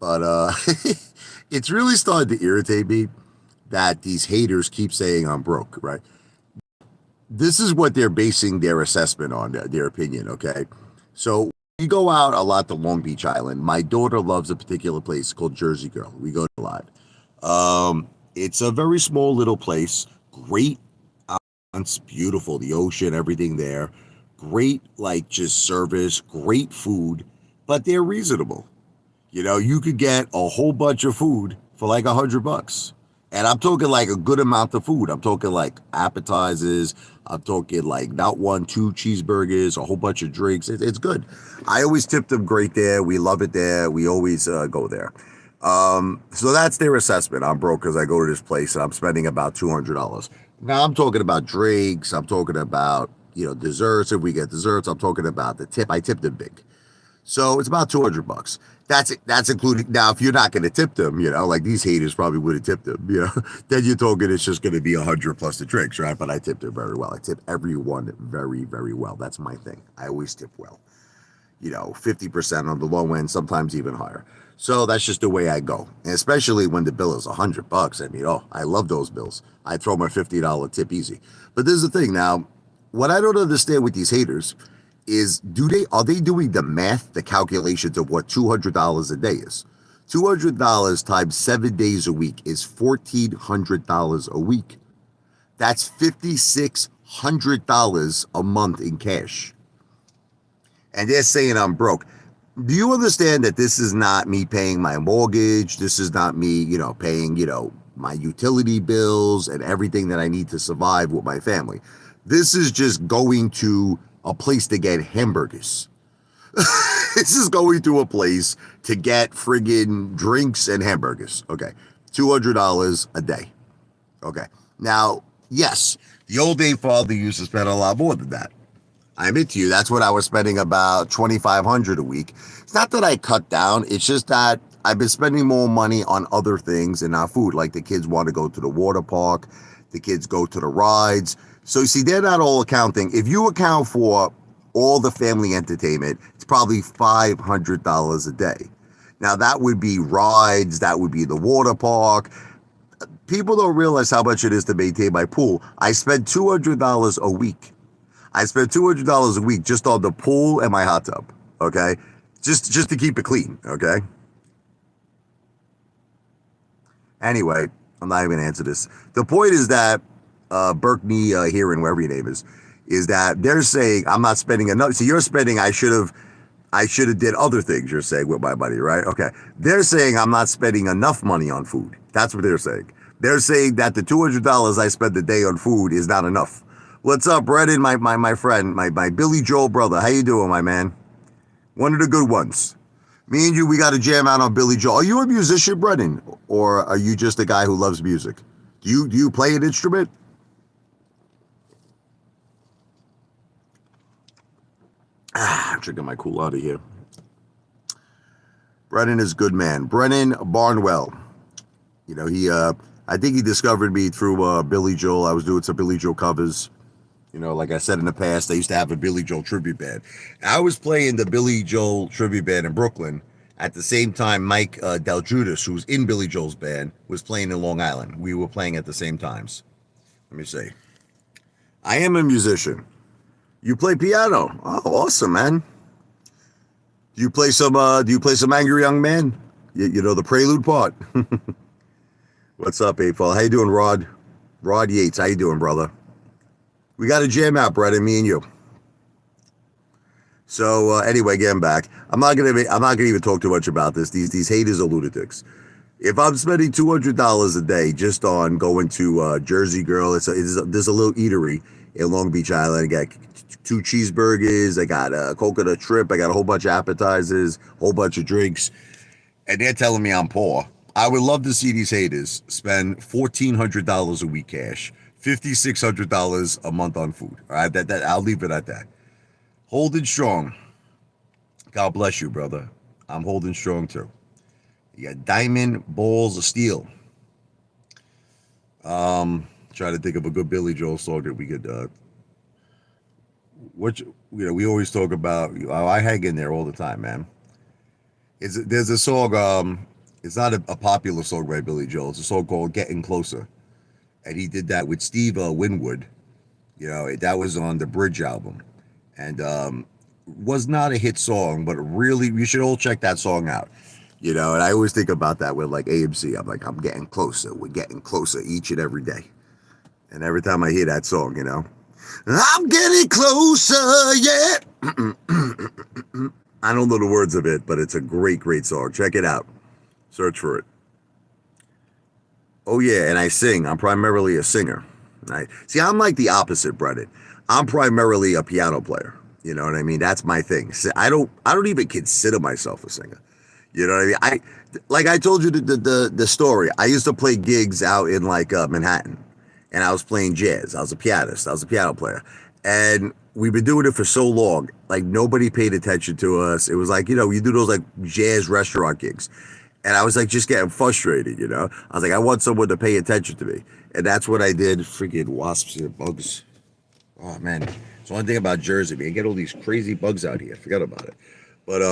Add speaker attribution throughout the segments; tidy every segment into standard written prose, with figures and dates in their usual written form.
Speaker 1: But it's really starting to irritate me that these haters keep saying I'm broke, right? This is what they're basing their assessment on, their opinion, okay? So we go out a lot to Long Beach Island. My daughter loves a particular place called Jersey Girl. We go to a lot. It's a very small little place. Great, it's beautiful. The ocean, everything there. Great, like just service. Great food, but they're reasonable. You could get a whole bunch of food for like $100. And I'm talking like a good amount of food. I'm talking like appetizers. I'm talking like not one, two cheeseburgers, a whole bunch of drinks. It's good. I always tip them great there. We love it there. We always go there. So that's their assessment. I'm broke because I go to this place and I'm spending about $200. Now I'm talking about drinks. I'm talking about, desserts. If we get desserts, I'm talking about the tip. I tip them big. So it's about $200. That's including now. If you're not going to tip them, like these haters probably would have tipped them, then you're talking it's just going to be 100 plus the drinks, right? But I tipped them very well. I tip everyone very, very well. That's my thing. I always tip well. 50% on the low end, sometimes even higher. So that's just the way I go, and especially when the bill is $100. I mean, I love those bills. I throw my $50 tip easy. But this is the thing now. What I don't understand with these haters is are they doing the math, the calculations of what $200 a day is? $200 times 7 days a week is $1,400 a week. That's $5,600 a month in cash. And they're saying I'm broke. Do you understand that this is not me paying my mortgage? This is not me, paying, my utility bills and everything that I need to survive with my family. This is just going to a place to get hamburgers. This is going to a place to get friggin' drinks and hamburgers. Okay. $200 a day. Okay. Now, yes, the old Apefather used to spend a lot more than that. I admit to you, that's what I was spending about $2,500 a week. It's not that I cut down. It's just that I've been spending more money on other things and not food. Like the kids want to go to the water park. The kids go to the rides. So you see, they're not all accounting. If you account for all the family entertainment, it's probably $500 a day. Now that would be rides. That would be the water park. People don't realize how much it is to maintain my pool. I spend $200 a week. I spend $200 a week just on the pool and my hot tub, okay? Just to keep it clean, okay? Anyway, I'm not even going to answer this. The point is that Berkney Heron, whatever your name is that they're saying I'm not spending enough. So you're spending, I should have did other things, you're saying, with my money, right? Okay. They're saying I'm not spending enough money on food. That's what they're saying. They're saying that the $200 I spend a day on food is not enough. What's up, Brennan, my friend, my Billy Joel brother? How you doing, my man? One of the good ones. Me and you, we got to jam out on Billy Joel. Are you a musician, Brennan? Or are you just a guy who loves music? Do you play an instrument? I'm drinking my cool out of here. Brennan is a good man. Brennan Barnwell. I think he discovered me through Billy Joel. I was doing some Billy Joel covers. Like I said in the past, I used to have a Billy Joel tribute band. I was playing the Billy Joel tribute band in Brooklyn at the same time Mike Del Judas, who's in Billy Joel's band, was playing in Long Island. We were playing at the same times. Let me see. I am a musician. You play piano. Oh, awesome, man. Do you play some Angry Young Man? The prelude part. What's up, Apefather? How you doing, Rod? Rod Yates, how you doing, brother? We got to jam out, Brett, and me and you. So anyway, getting back, I'm not gonna even talk too much about this. These haters are lunatics. If I'm spending $200 a day just on going to Jersey Girl, there's a little eatery in Long Beach Island. I got 2 cheeseburgers. I got a coconut trip. I got a whole bunch of appetizers, a whole bunch of drinks, and they're telling me I'm poor. I would love to see these haters spend $1,400 a week cash. $5,600 a month on food. All right, that I'll leave it at that. Holding strong. God bless you, brother. I'm holding strong too. You got diamond balls of steel. Try to think of a good Billy Joel song that we could. We always talk about. I hang in there all the time, man. There's a song. It's not a popular song by Billy Joel. It's a song called "Getting Closer," and he did that with Steve Winwood. You know, that was on the Bridge album, and was not a hit song, but really, you should all check that song out. You know, and I always think about that with like AMC. I'm like, I'm getting closer. We're getting closer each and every day. And every time I hear that song, you know, I'm getting closer, yeah. I don't know the words of it, but it's a great, great song. Check it out. Search for it. Oh yeah, and I sing. I'm primarily a singer. See, I'm like the opposite, Brennan. I'm primarily a piano player. You know what I mean? That's my thing. I don't even consider myself a singer. You know what I mean? Like I told you the story. I used to play gigs out in like Manhattan, and I was playing jazz. I was a pianist. I was a piano player, and we've been doing it for so long. Like nobody paid attention to us. It was like, you know, you do those like jazz restaurant gigs. And I was like just getting frustrated, you know. I was like, I want someone to pay attention to me. And that's what I did. Freaking wasps and bugs. Oh man. It's one thing about Jersey, man. You get all these crazy bugs out here. Forget about it. But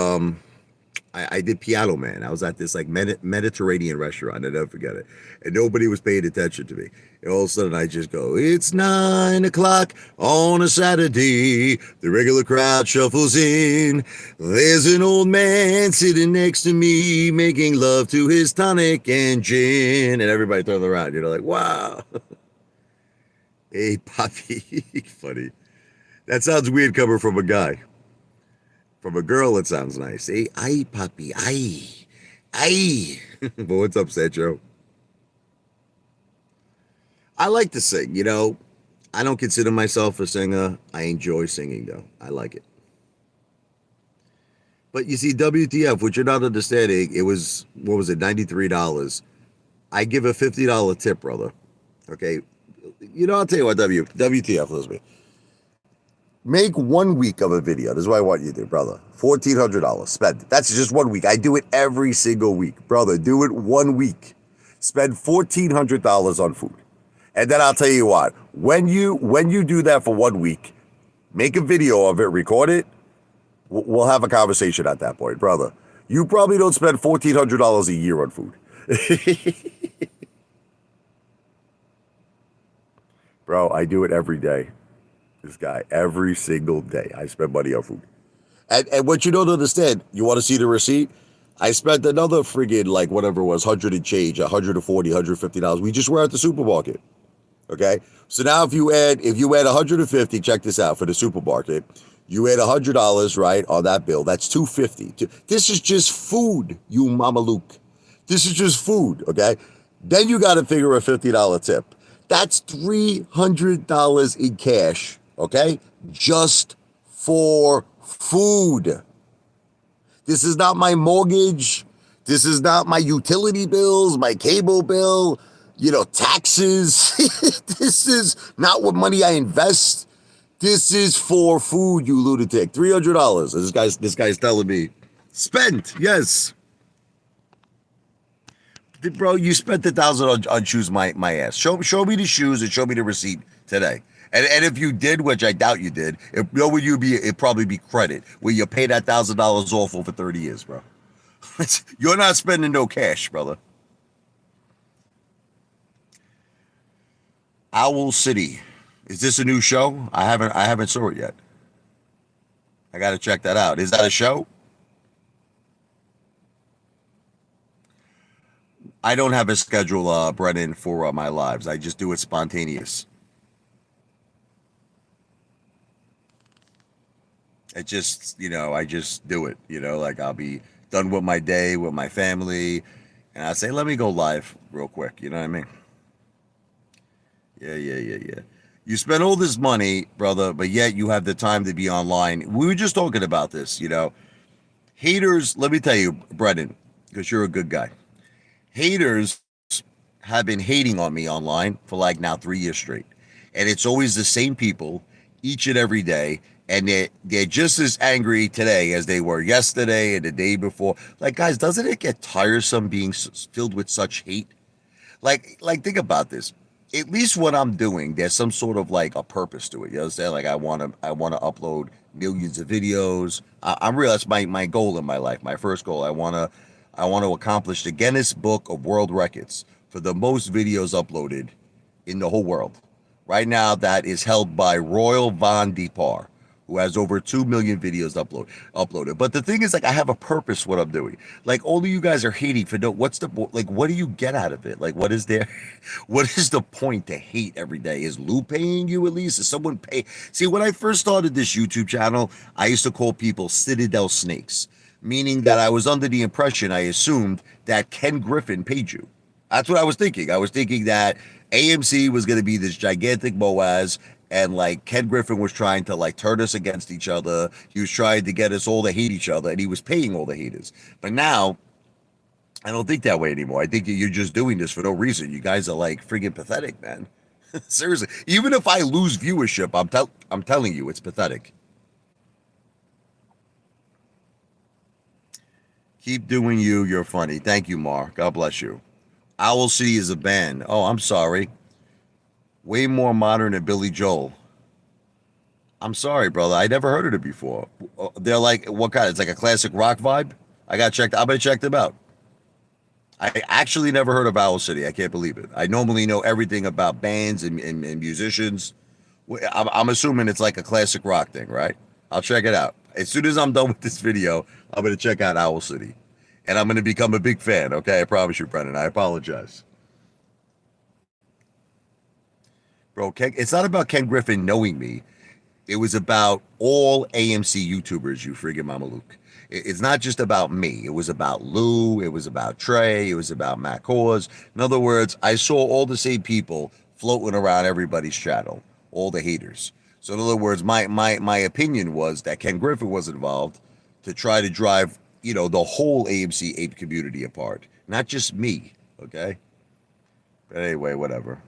Speaker 1: I did piano, man. I was at this like Mediterranean restaurant. I never forget it. And nobody was paying attention to me. And all of a sudden I just go, it's 9 o'clock on a Saturday. The regular crowd shuffles in. There's an old man sitting next to me making love to his tonic and gin. And everybody turned around, you know, like, wow. Hey, Poppy. Funny. That sounds weird coming from a guy. From a girl, it sounds nice. Hey, ay, Poppy, ay, ay. But what's up, Sancho? I like to sing, you know. I don't consider myself a singer. I enjoy singing, though. I like it. But you see, WTF, which you're not understanding, it was, what was it, $93. I give a $50 tip, brother. Okay? You know, I'll tell you what, WTF, listen to me. Make 1 week of a video. This is what I want you to do, brother. $1,400. Spend. That's just 1 week. I do it every single week. Brother, do it 1 week. Spend $1,400 on food. And then I'll tell you what, when you do that for 1 week, make a video of it, record it. We'll have a conversation at that point, brother. You probably don't spend $1,400 a year on food. Bro, I do it every day. This guy, every single day, I spend money on food. And what you don't understand, you want to see the receipt? I spent another friggin' like whatever it was, 100 and change, 140, $150. We just were at the supermarket. Okay? So now if you add 150, check this out for the supermarket. You add $100, right, on that bill. That's $250. This is just food, you mama Luke. This is just food, okay? Then you got to figure a $50 tip. That's $300 in cash, okay? Just for food. This is not my mortgage. This is not my utility bills, my cable bill, you know, taxes. This is not what money I invest. This is for food, you lunatic. $300. This guy's telling me. Spent, yes. Bro, you spent $1,000 on shoes, my ass. Show me the shoes and show me the receipt today. And if you did, which I doubt you did, it'd probably be credit where you pay that $1,000 off over 30 years, bro. You're not spending no cash, brother. Owl City. Is this a new show? I haven't saw it yet. I gotta check that out. Is that a show? I don't have a schedule, Brennan, for my lives. I just do it spontaneous. It just, you know, I just do it. You know, like I'll be done with my day with my family, and I say, let me go live real quick. You know what I mean? Yeah. You spend all this money, brother, but yet you have the time to be online. We were just talking about this, you know. Haters, let me tell you, Brennan, because you're a good guy. Haters have been hating on me online for like now 3 years straight. And it's always the same people each and every day. And they're just as angry today as they were yesterday and the day before. Like, guys, doesn't it get tiresome being filled with such hate? Like think about this. At least what I'm doing, there's some sort of like a purpose to it. You understand? Like I want to upload millions of videos. I'm real. That's my goal in my life. My first goal. I want to I want to accomplish the Guinness Book of World Records for the most videos uploaded in the whole world. Right now, that is held by Royal Von Depar, who has over 2 million videos uploaded. But the thing is, like, I have a purpose what I'm doing. Like, all of you guys are hating for no, what's the, like, what do you get out of it? Like, what is there, what is the point to hate every day? Is Lou paying you at least? Is someone pay? See, when I first started this YouTube channel, I used to call people Citadel Snakes, meaning that I was under the impression, I assumed that Ken Griffin paid you. That's what I was thinking. I was thinking that AMC was going to be this gigantic Boaz, and like Ken Griffin was trying to like turn us against each other. He was trying to get us all to hate each other, and he was paying all the haters. But now, I don't think that way anymore. I think you're just doing this for no reason. You guys are like friggin' pathetic, man. Seriously, even if I lose viewership, I'm telling you, it's pathetic. Keep doing you. You're funny. Thank you, Mar. God bless you. Owl City is a band. Oh, I'm sorry. Way more modern than Billy Joel. I'm sorry, brother. I never heard of it before. They're like, what kind? It's like a classic rock vibe. I got checked. I'm gonna check them out. I actually never heard of Owl City. I can't believe it. I normally know everything about bands and musicians. I'm assuming it's like a classic rock thing, right? I'll check it out. As soon as I'm done with this video, I'm gonna check out Owl City, and I'm gonna become a big fan. Okay, I promise you, Brennan. I apologize. Bro, it's not about Ken Griffin knowing me. It was about all AMC YouTubers, you friggin' Mama Luke. It's not just about me. It was about Lou. It was about Trey. It was about Matt Cause. In other words, I saw all the same people floating around everybody's channel, all the haters. So in other words, my opinion was that Ken Griffin was involved to try to drive, the whole AMC ape community apart, not just me. Okay. But anyway, whatever.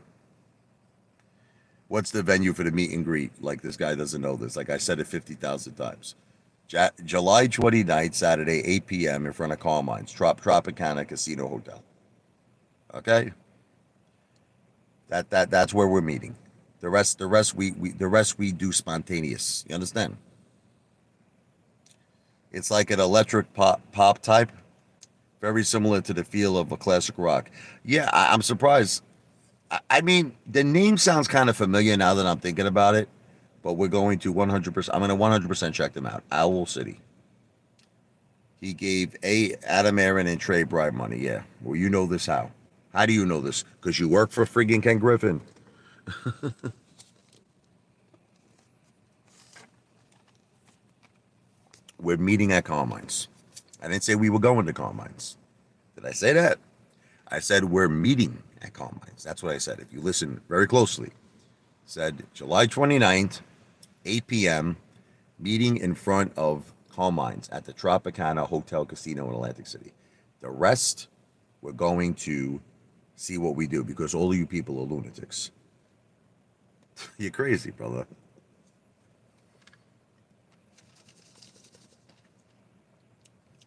Speaker 1: What's the venue for the meet and greet? Like, this guy doesn't know this. Like I said it 50,000 times. July 29th, Saturday, 8 p.m. in front of Carmine's Tropicana Casino Hotel. Okay? That's where we're meeting. The rest we do spontaneous. You understand? It's like an electric pop type, very similar to the feel of a classic rock. Yeah, I'm surprised. I mean, the name sounds kind of familiar now that I'm thinking about it, but we're going to 100%. I'm going to 100% check them out. Owl City. He gave Adam Aaron and Trey bribe money. Yeah. Well, you know this how? How do you know this? Because you work for friggin' Ken Griffin. We're meeting at Carmine's. I didn't say we were going to Carmine's. Did I say that? I said we're meeting at Carmine's. That's what I said. If you listen very closely, said July 29th, 8 p.m., meeting in front of Carmine's at the Tropicana Hotel Casino in Atlantic City. The rest, we're going to see what we do because all of you people are lunatics. You're crazy, brother.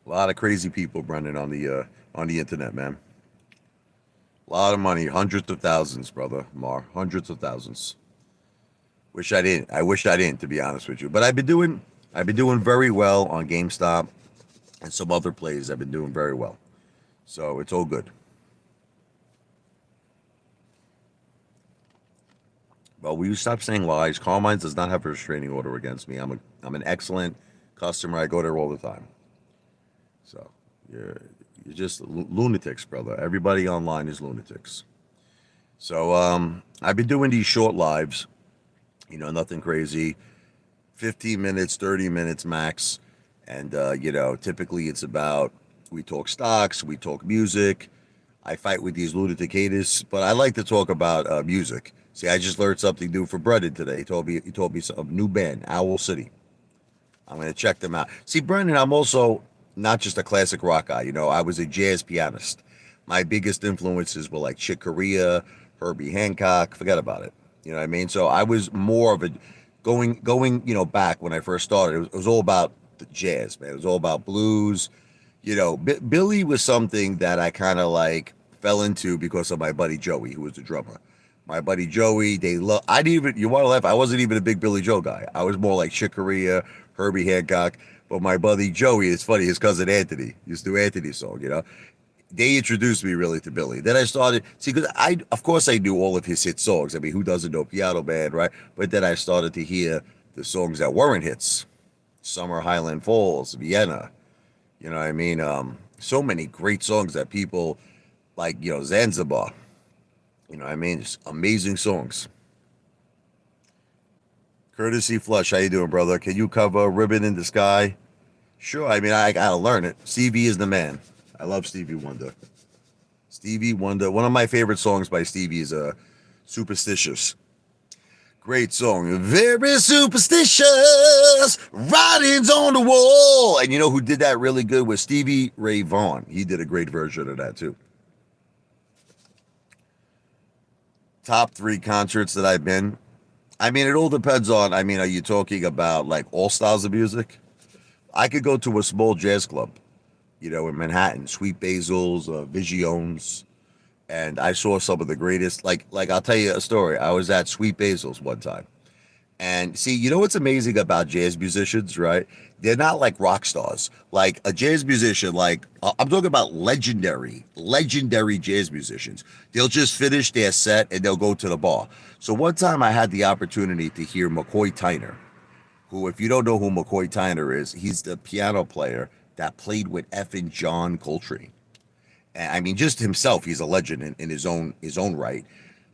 Speaker 1: A lot of crazy people, Brendan, on the internet, man. A lot of money, hundreds of thousands, brother, Mar, hundreds of thousands. Wish I didn't. I wish I didn't, to be honest with you. But I've been doing very well on GameStop and some other plays. I've been doing very well, so it's all good. But will you stop saying lies? Carmine's does not have a restraining order against me. I'm an excellent customer. I go there all the time. So you're just lunatics, brother. Everybody online is lunatics. So I've been doing these short lives, nothing crazy, 15 minutes, 30 minutes max. And typically it's about, we talk stocks, we talk music. I fight with these lunatic haters, but I like to talk about music. See, I just learned something new for Brendan today. He told me a new band, Owl City. I'm gonna check them out. See, Brendan, I'm also not just a classic rock guy. I was a jazz pianist. My biggest influences were like Chick Corea, Herbie Hancock. Forget about it. You know what I mean? So I was more of a going. Back when I first started, it was all about the jazz, man. It was all about blues. Billy was something that I kind of like fell into because of my buddy Joey, who was the drummer. My buddy Joey, I didn't even. You want to laugh? I wasn't even a big Billy Joe guy. I was more like Chick Corea, Herbie Hancock. But my buddy Joey, it's funny, his cousin Anthony used to do Anthony's song, you know. They introduced me really to Billy. Then I started see because of course I knew all of his hit songs. I mean, who doesn't know Piano Man, right? But then I started to hear the songs that weren't hits: Summer, Highland Falls, Vienna. You know what I mean? So many great songs that people like. You know, Zanzibar. You know what I mean? Just amazing songs. Courtesy Flush, how you doing, brother? Can you cover Ribbon in the Sky? Sure. I mean, I gotta learn it. Stevie is the man. I love Stevie Wonder. Stevie Wonder. One of my favorite songs by Stevie is Superstitious. Great song. Very superstitious. Writings on the wall. And you know who did that really good was Stevie Ray Vaughan. He did a great version of that too. Top 3 concerts that I've been. I mean, it all depends on. I mean, are you talking about like all styles of music? I could go to a small jazz club, you know, in Manhattan, Sweet Basil's, Visiones, and I saw some of the greatest. Like I'll tell you a story. I was at Sweet Basil's one time, and see, you know what's amazing about jazz musicians, right? They're not like rock stars. Like a jazz musician, like I'm talking about legendary jazz musicians. They'll just finish their set and they'll go to the bar. So one time I had the opportunity to hear McCoy Tyner, who, if you don't know who McCoy Tyner is, he's the piano player that played with effing John Coltrane. And I mean, just himself, he's a legend in his own right.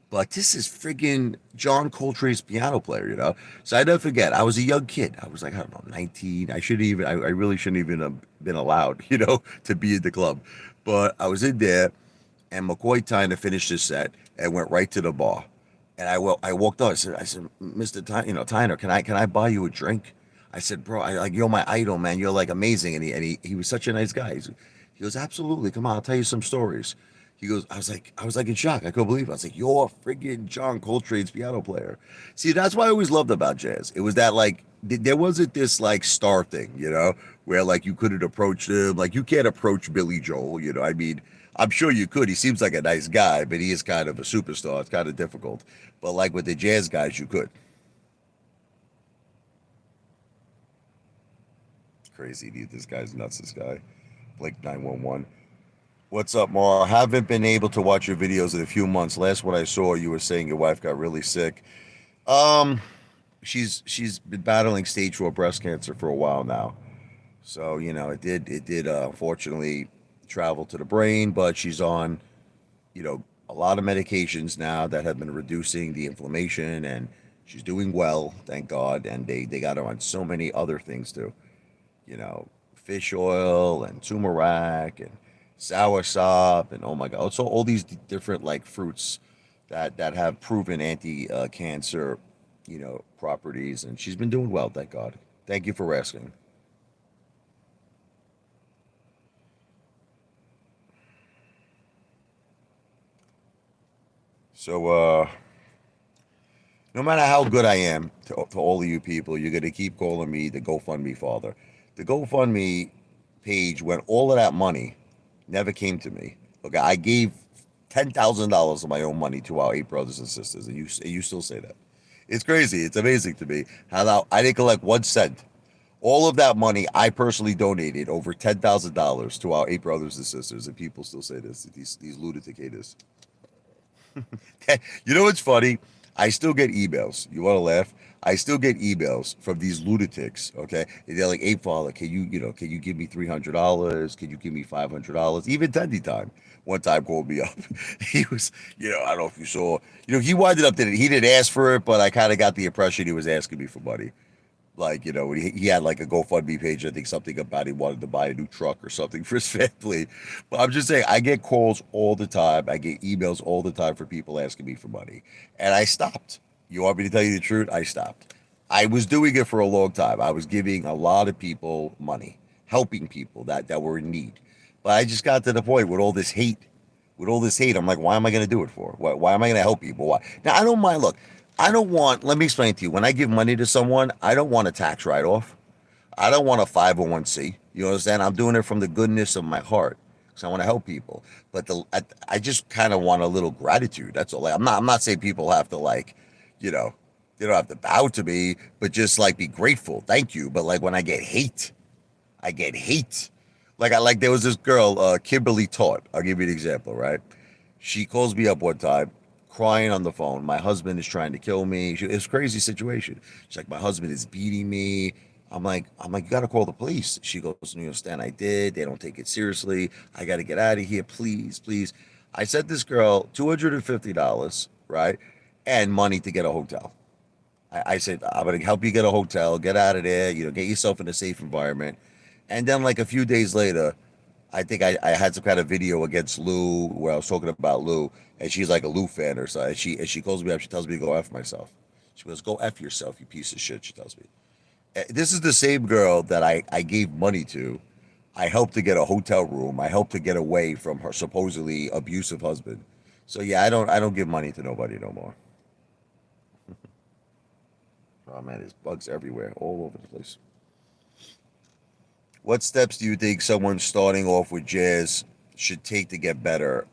Speaker 1: But this is friggin' John Coltrane's piano player, you know? So I never forget, I was a young kid. I was like, I don't know, 19. I really shouldn't even have been allowed, you know, to be in the club. But I was in there, and McCoy Tyner finished his set and went right to the bar. And I walked up. I said, Mr. Tyner, you know, Tyner, can I buy you a drink? I said, bro, you're my idol, man. You're like amazing. And he was such a nice guy. He goes, absolutely. Come on, I'll tell you some stories. He goes, I was like in shock. I couldn't believe it. I was like, you're friggin' John Coltrane's piano player. See, that's what I always loved about jazz. It was that like there wasn't this like star thing, you know, where like you couldn't approach him. Like you can't approach Billy Joel, you know. I mean, I'm sure you could. He seems like a nice guy, but he is kind of a superstar. It's kind of difficult. But like with the jazz guys, you could. Crazy, dude. This guy's nuts. This guy. Blake 911. What's up, Mar? Haven't been able to watch your videos in a few months. Last what I saw, you were saying your wife got really sick. Um, she's been battling stage 4 breast cancer for a while now. So, you know, it did unfortunately travel to the brain, but she's on, you know, a lot of medications now that have been reducing the inflammation, and she's doing well, thank God. And they got her on so many other things too, you know, fish oil and turmeric and soursop and oh my God, so all these different like fruits that have proven anti-cancer, you know, properties, and she's been doing well, thank God. Thank you for asking. So no matter how good I am to all of you people, you're gonna keep calling me the GoFundMe father. The GoFundMe page, when all of that money never came to me. Okay, I gave $10,000 of my own money to our 8 brothers and sisters, and you still say that. It's crazy. It's amazing to me how now I didn't collect 1 cent. All of that money I personally donated over $10,000 to our 8 brothers and sisters, and people still say this. These lunatic haters. You know what's funny? I still get emails. You want to laugh? I still get emails from these lunatics. Okay, and they're like, "Hey, Father, can you give me $300? Can you give me $500?" Even Tendy time one time called me up. He was, you know, I don't know if you saw, you know, he winded up that he didn't ask for it, but I kind of got the impression he was asking me for money. Like, you know, he had like a GoFundMe page. I think something about he wanted to buy a new truck or something for his family. But I'm just saying, I get calls all the time. I get emails all the time for people asking me for money. And I stopped. You want me to tell you the truth? I stopped. I was doing it for a long time. I was giving a lot of people money, helping people that were in need. But I just got to the point with all this hate, I'm like, why am I going to do it for? Why am I going to help people? Why? Now, I don't mind. Look, I don't want, let me explain to you. When I give money to someone, I don't want a tax write off. I don't want a 501c. You understand? I'm doing it from the goodness of my heart because I want to help people. But I just kind of want a little gratitude. That's all. Like, I'm not saying people have to like, you they don't have to bow to me, but just like be grateful. Thank you. But like when I get hate, I get hate. Like there was this girl, Kimberly Taught. I'll give you an example, right? She calls me up one time, crying on the phone. My husband is trying to kill me. It's a crazy situation. She's like, my husband is beating me. I'm like, you gotta call the police. She goes, you understand? I did. They don't take it seriously. I gotta get out of here, please, please. I sent this girl $250, right, and money to get a hotel. I said, I'm gonna help you get a hotel, get out of there, get yourself in a safe environment. And then like a few days later, I think I had some kind of video against Lou where I was talking about Lou, and she's like a Lou fan or so. And she calls me up, she tells me to go F myself. She goes, go F yourself, you piece of shit, she tells me. This is the same girl that I gave money to. I helped to get a hotel room. I helped to get away from her supposedly abusive husband. So yeah, I don't give money to nobody no more. Oh man, there's bugs everywhere, all over the place. What steps do you think someone starting off with jazz should take to get better?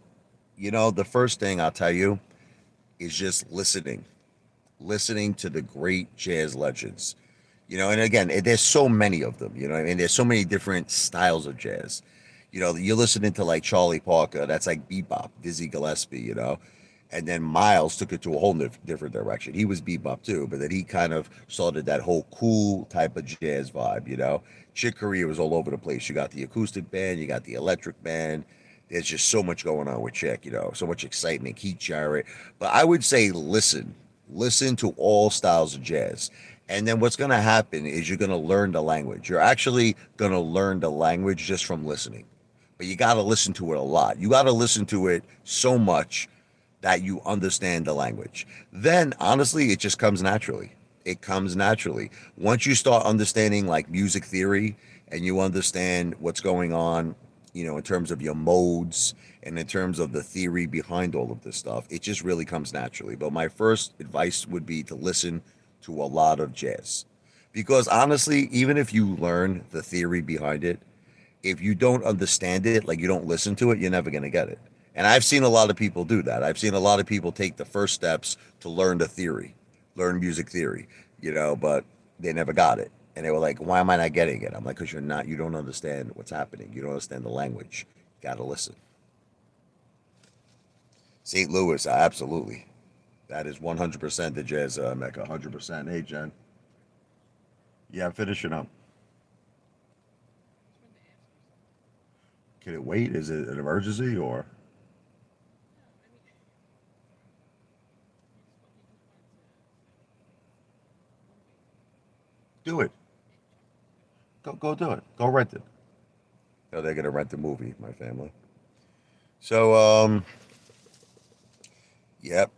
Speaker 1: The first thing I'll tell you is just listening to the great jazz legends. And again, there's so many of them, what I mean? There's so many different styles of jazz. You're listening to like Charlie Parker, that's like bebop, Dizzy Gillespie. And then Miles took it to a whole different direction. He was bebop too, but then he kind of started that whole cool type of jazz vibe. Chick Corea was all over the place. You got the acoustic band, you got the electric band. There's just so much going on with Chick, so much excitement, Keith Jarrett. But I would say listen to all styles of jazz. And then what's going to happen is you're going to learn the language. You're actually going to learn the language just from listening. But you got to listen to it a lot. You got to listen to it so much that you understand the language. Then, honestly, it just comes naturally. It comes naturally. Once you start understanding like music theory and you understand what's going on, in terms of your modes and in terms of the theory behind all of this stuff, it just really comes naturally. But my first advice would be to listen to a lot of jazz. Because honestly, even if you learn the theory behind it, if you don't understand it, like you don't listen to it, you're never going to get it. And I've seen a lot of people do that. I've seen a lot of people take the first steps to learn the theory, learn music theory, but they never got it. And they were like, why am I not getting it? I'm like, because you don't understand what's happening. You don't understand the language. You got to listen. St. Louis, absolutely. That is 100% the jazz mecca, 100%. Hey, Jen. Yeah, I'm finishing up. Can it wait? Is it an emergency or do it? Go do it. Go rent it. Oh, they're gonna rent the movie, my family. So yep,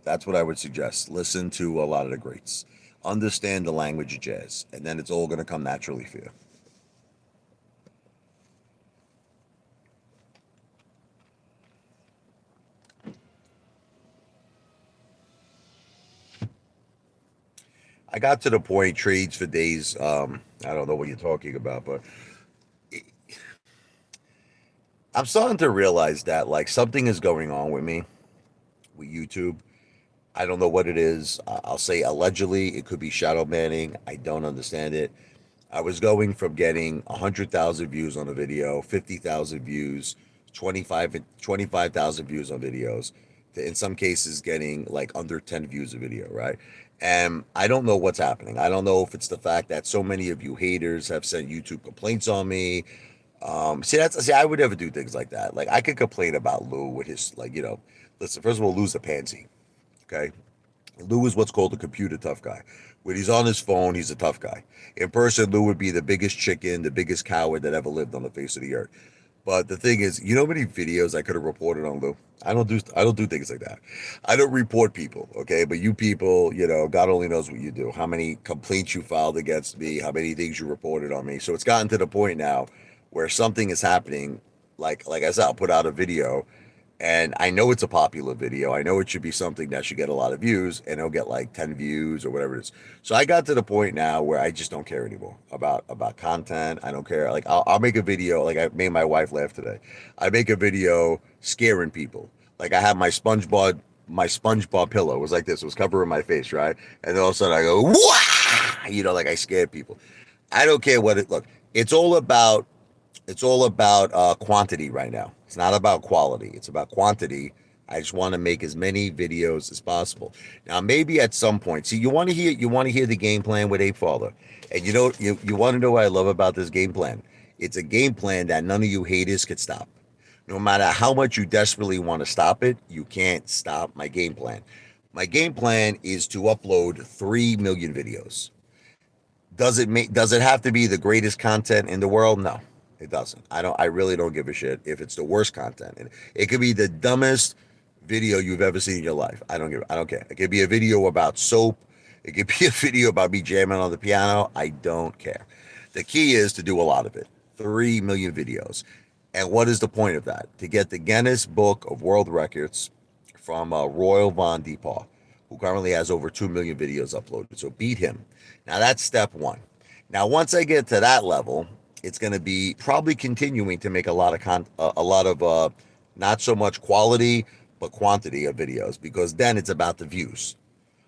Speaker 1: that's what I would suggest. Listen to a lot of the greats. Understand the language of jazz, and then it's all gonna come naturally for you. I got to the point trades for days. I don't know what you're talking about, but I'm starting to realize that like something is going on with me with YouTube. I don't know what it is. I'll say allegedly it could be shadow banning. I don't understand it. I was going from getting 100,000 views on a video, 50,000 views, 25,000 views on videos, to in some cases getting like under 10 views a video, right? And I don't know what's happening. I don't know if it's the fact that so many of you haters have sent YouTube complaints on me. See, I would never do things like that. Like I could complain about Lou with his listen. First of all, Lou's a pansy. Okay, Lou is what's called a computer tough guy. When he's on his phone, he's a tough guy. In person, Lou would be the biggest chicken, the biggest coward that ever lived on the face of the earth. But the thing is, you know how many videos I could have reported on Lou? I don't do things like that. I don't report people, okay? But you people, God only knows what you do. How many complaints you filed against me, how many things you reported on me. So it's gotten to the point now where something is happening. Like I said, I'll put out a video and I know it's a popular video. I know it should be something that should get a lot of views and it'll get like 10 views or whatever it is. So I got to the point now where I just don't care anymore about content. I don't care. Like I'll make a video. Like I made my wife laugh today. I make a video scaring people. Like I have my SpongeBob pillow. It was like this. It was covering my face, right? And then all of a sudden I go, Wah! Like I scared people. I don't care what it look. it's all about quantity right now. It's not about quality. It's about quantity. I just want to make as many videos as possible. Now, maybe at some point, see, you want to hear the game plan with Apefather, and you want to know what I love about this game plan. It's a game plan that none of you haters could stop. No matter how much you desperately want to stop it, you can't stop my game plan. My game plan is to upload 3 million videos. Does it have to be the greatest content in the world? No, it doesn't. I really don't give a shit if it's the worst content. It could be the dumbest video you've ever seen in your life. I don't care. It could be a video about soap. It could be a video about me jamming on the piano. I don't care. The key is to do a lot of it. 3 million videos. And what is the point of that? To get the Guinness Book of World Records from Royal Von Deepaw, who currently has over 2 million videos uploaded. So beat him. Now that's step one. Now once I get to that level, it's going to be probably continuing to make a lot of not so much quality but quantity of videos, because then it's about the views.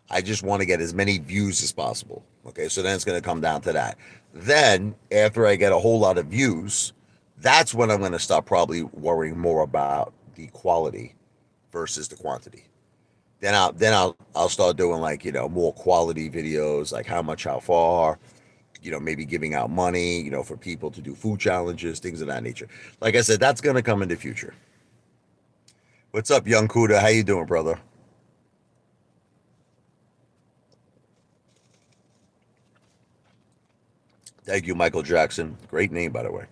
Speaker 1: I just want to get as many views as possible. Okay, so then it's going to come down to that. Then after I get a whole lot of views, that's when I'm going to start probably worrying more about the quality versus the quantity. I'll start doing, like, more quality videos, like how much, how far, maybe giving out money, for people to do food challenges, things of that nature. Like I said, that's gonna come in the future. What's up, young Kuda? How you doing, brother? Thank you, Michael Jackson. Great name, by the way.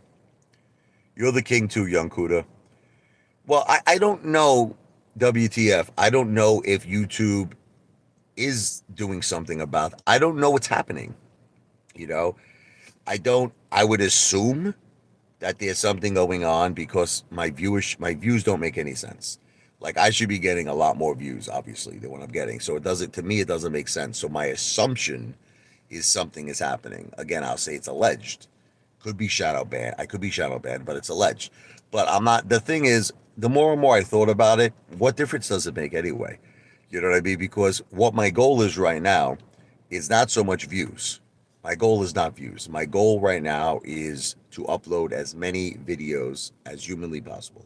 Speaker 1: You're the king too, young Kuda. Well, I don't know, WTF. I don't know if YouTube is doing something about. I don't know what's happening. You know, I would assume that there's something going on, because my views don't make any sense. Like, I should be getting a lot more views, obviously, than what I'm getting. So it doesn't make sense. So my assumption is something is happening. Again, I'll say it's alleged. Could be shadow banned. I could be shadow banned, but it's alleged. But I'm not. The thing is, the more and more I thought about it, what difference does it make anyway? You know what I mean? Because what my goal is right now is not so much views. My goal is not views. My goal right now is to upload as many videos as humanly possible.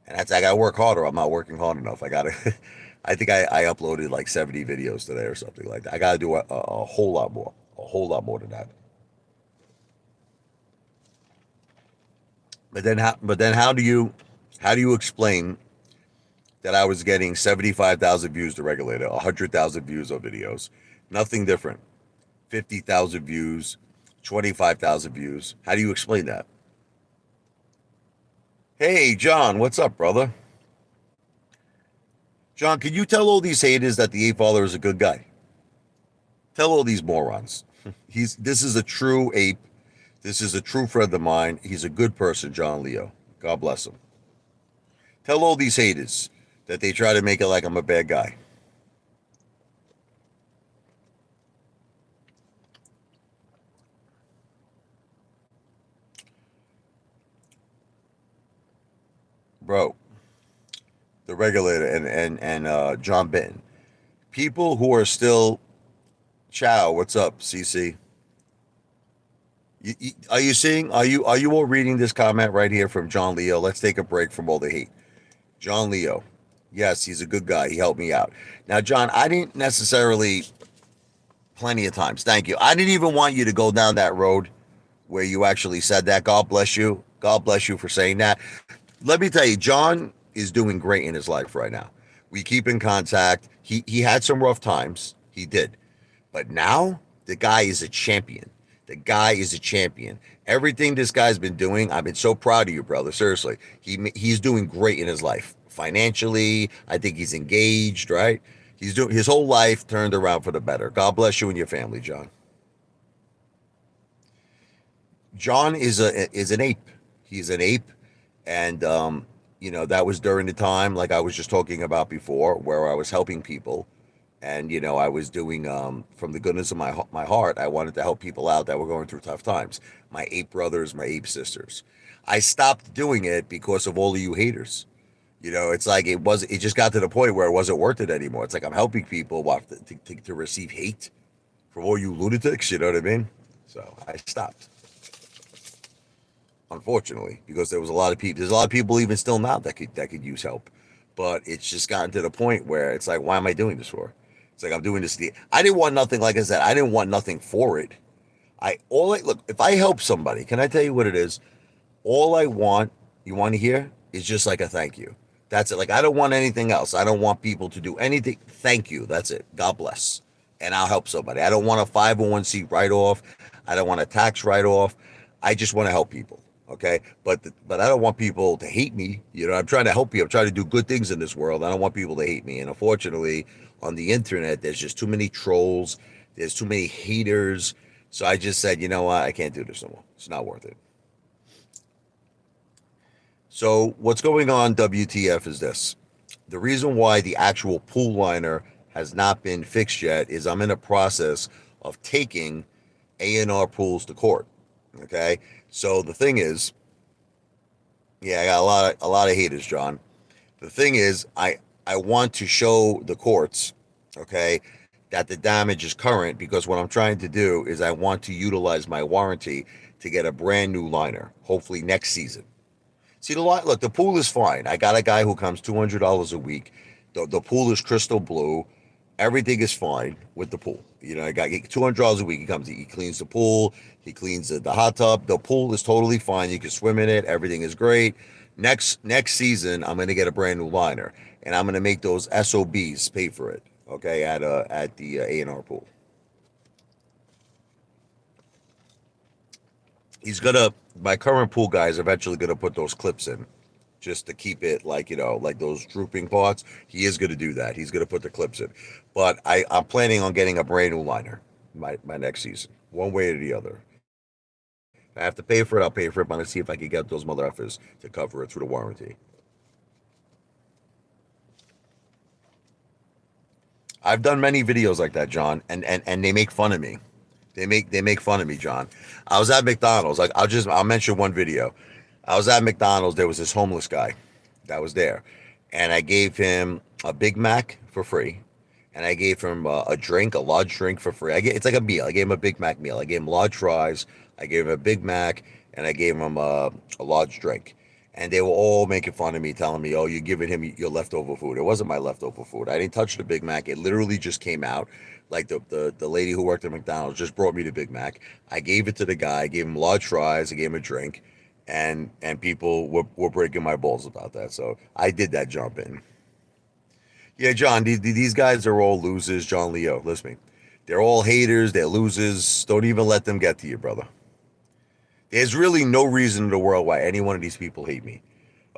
Speaker 1: And I gotta work harder. I'm not working hard enough. I gotta. I think I uploaded like 70 videos today or something like that. I gotta do a whole lot more. A whole lot more than that. But then how do you explain that I was getting 75,000 views to Regulator, 100,000 views on videos, nothing different, 50,000 views, 25,000 views? How do you explain that? Hey, John, what's up, brother? John, can you tell all these haters that the Apefather is a good guy? Tell all these morons. This is a true ape. This is a true friend of mine. He's a good person, John Leo. God bless him. Tell all these haters that they try to make it like I'm a bad guy. Bro, the Regulator and John Benton. People who are still Chow, what's up, CC? Are you seeing? Are you all reading this comment right here from John Leo? Let's take a break from all the hate. John Leo, yes, he's a good guy. He helped me out. Now, John, I didn't necessarily, plenty of times. Thank you. I didn't even want you to go down that road where you actually said that. God bless you. God bless you for saying that. Let me tell you, John is doing great in his life right now. We keep in contact. He had some rough times. He did. But now the guy is a champion. The guy is a champion. Everything this guy's been doing, I've been so proud of you, brother. Seriously, he's doing great in his life financially. I think he's engaged, right? He's doing his whole life turned around for the better. God bless you and your family, John. John is an ape. He's an ape, and that was during the time, like I was just talking about before, where I was helping people, and I was doing, from the goodness of my heart, I wanted to help people out that were going through tough times. My ape brothers, my ape sisters. I stopped doing it because of all of you haters. It's like it just got to the point where it wasn't worth it anymore. It's like I'm helping people to receive hate from all you lunatics. You know what I mean? So I stopped. unfortunately, because there was a lot of people. There's a lot of people even still now that could use help, but it's just gotten to the point where it's like, why am I doing this for? It's like I'm doing this. I didn't want nothing. Like I said, I didn't want nothing for it. Look. If I help somebody, can I tell you what it is? All I want, you want to hear, is just like a thank you. That's it. Like I don't want anything else. I don't want people to do anything. Thank you. That's it. God bless. And I'll help somebody. I don't want a 501c write off. I don't want a tax write off. I just want to help people. Okay. But I don't want people to hate me. You know, I'm trying to help you. I'm trying to do good things in this world. I don't want people to hate me. And unfortunately, on the internet, there's just too many trolls. There's too many haters. So I just said, you know what? I can't do this no more. It's not worth it. So what's going on, WTF, is this. The reason why the actual pool liner has not been fixed yet is I'm in a process of taking A&R pools to court. Okay? So the thing is, yeah, I got a lot of haters, John. The thing is, I want to show the courts, okay, that the damage is current, because what I'm trying to do is I want to utilize my warranty to get a brand new liner, hopefully next season. See, look, the pool is fine. I got a guy who comes $200 a week. The pool is crystal blue. Everything is fine with the pool. You know, I got $200 a week. He comes, he cleans the pool, he cleans the hot tub. The pool is totally fine. You can swim in it. Everything is great. Next season, I'm gonna get a brand new liner, and I'm gonna make those SOBs pay for it. Okay, at the A&R pool. He's gonna My current pool guy is eventually gonna put those clips in, just to keep it, like, like those drooping parts. He is gonna do that. He's gonna put the clips in, but I'm planning on getting a brand new liner my next season, one way or the other. If I have to pay for it, I'll pay for it. But I'm gonna see if I can get those mother effers to cover it through the warranty. I've done many videos like that, John, and they make fun of me. They make fun of me, John. I was at McDonald's. Like I'll mention one video. I was at McDonald's. There was this homeless guy that was there, and I gave him a Big Mac for free, and I gave him a drink, a large drink for free. It's like a meal. I gave him a Big Mac meal. I gave him large fries. I gave him a Big Mac, and I gave him a large drink. And they were all making fun of me, telling me, "Oh, you're giving him your leftover food." It wasn't my leftover food. I didn't touch the Big Mac. It literally just came out. Like the lady who worked at McDonald's just brought me the Big Mac. I gave it to the guy. I gave him large fries. I gave him a drink, and people were breaking my balls about that. So I did that jump in. Yeah, John, these guys are all losers. John Leo, listen to me. They're all haters. They're losers. Don't even let them get to you, brother. There's really no reason in the world why any one of these people hate me.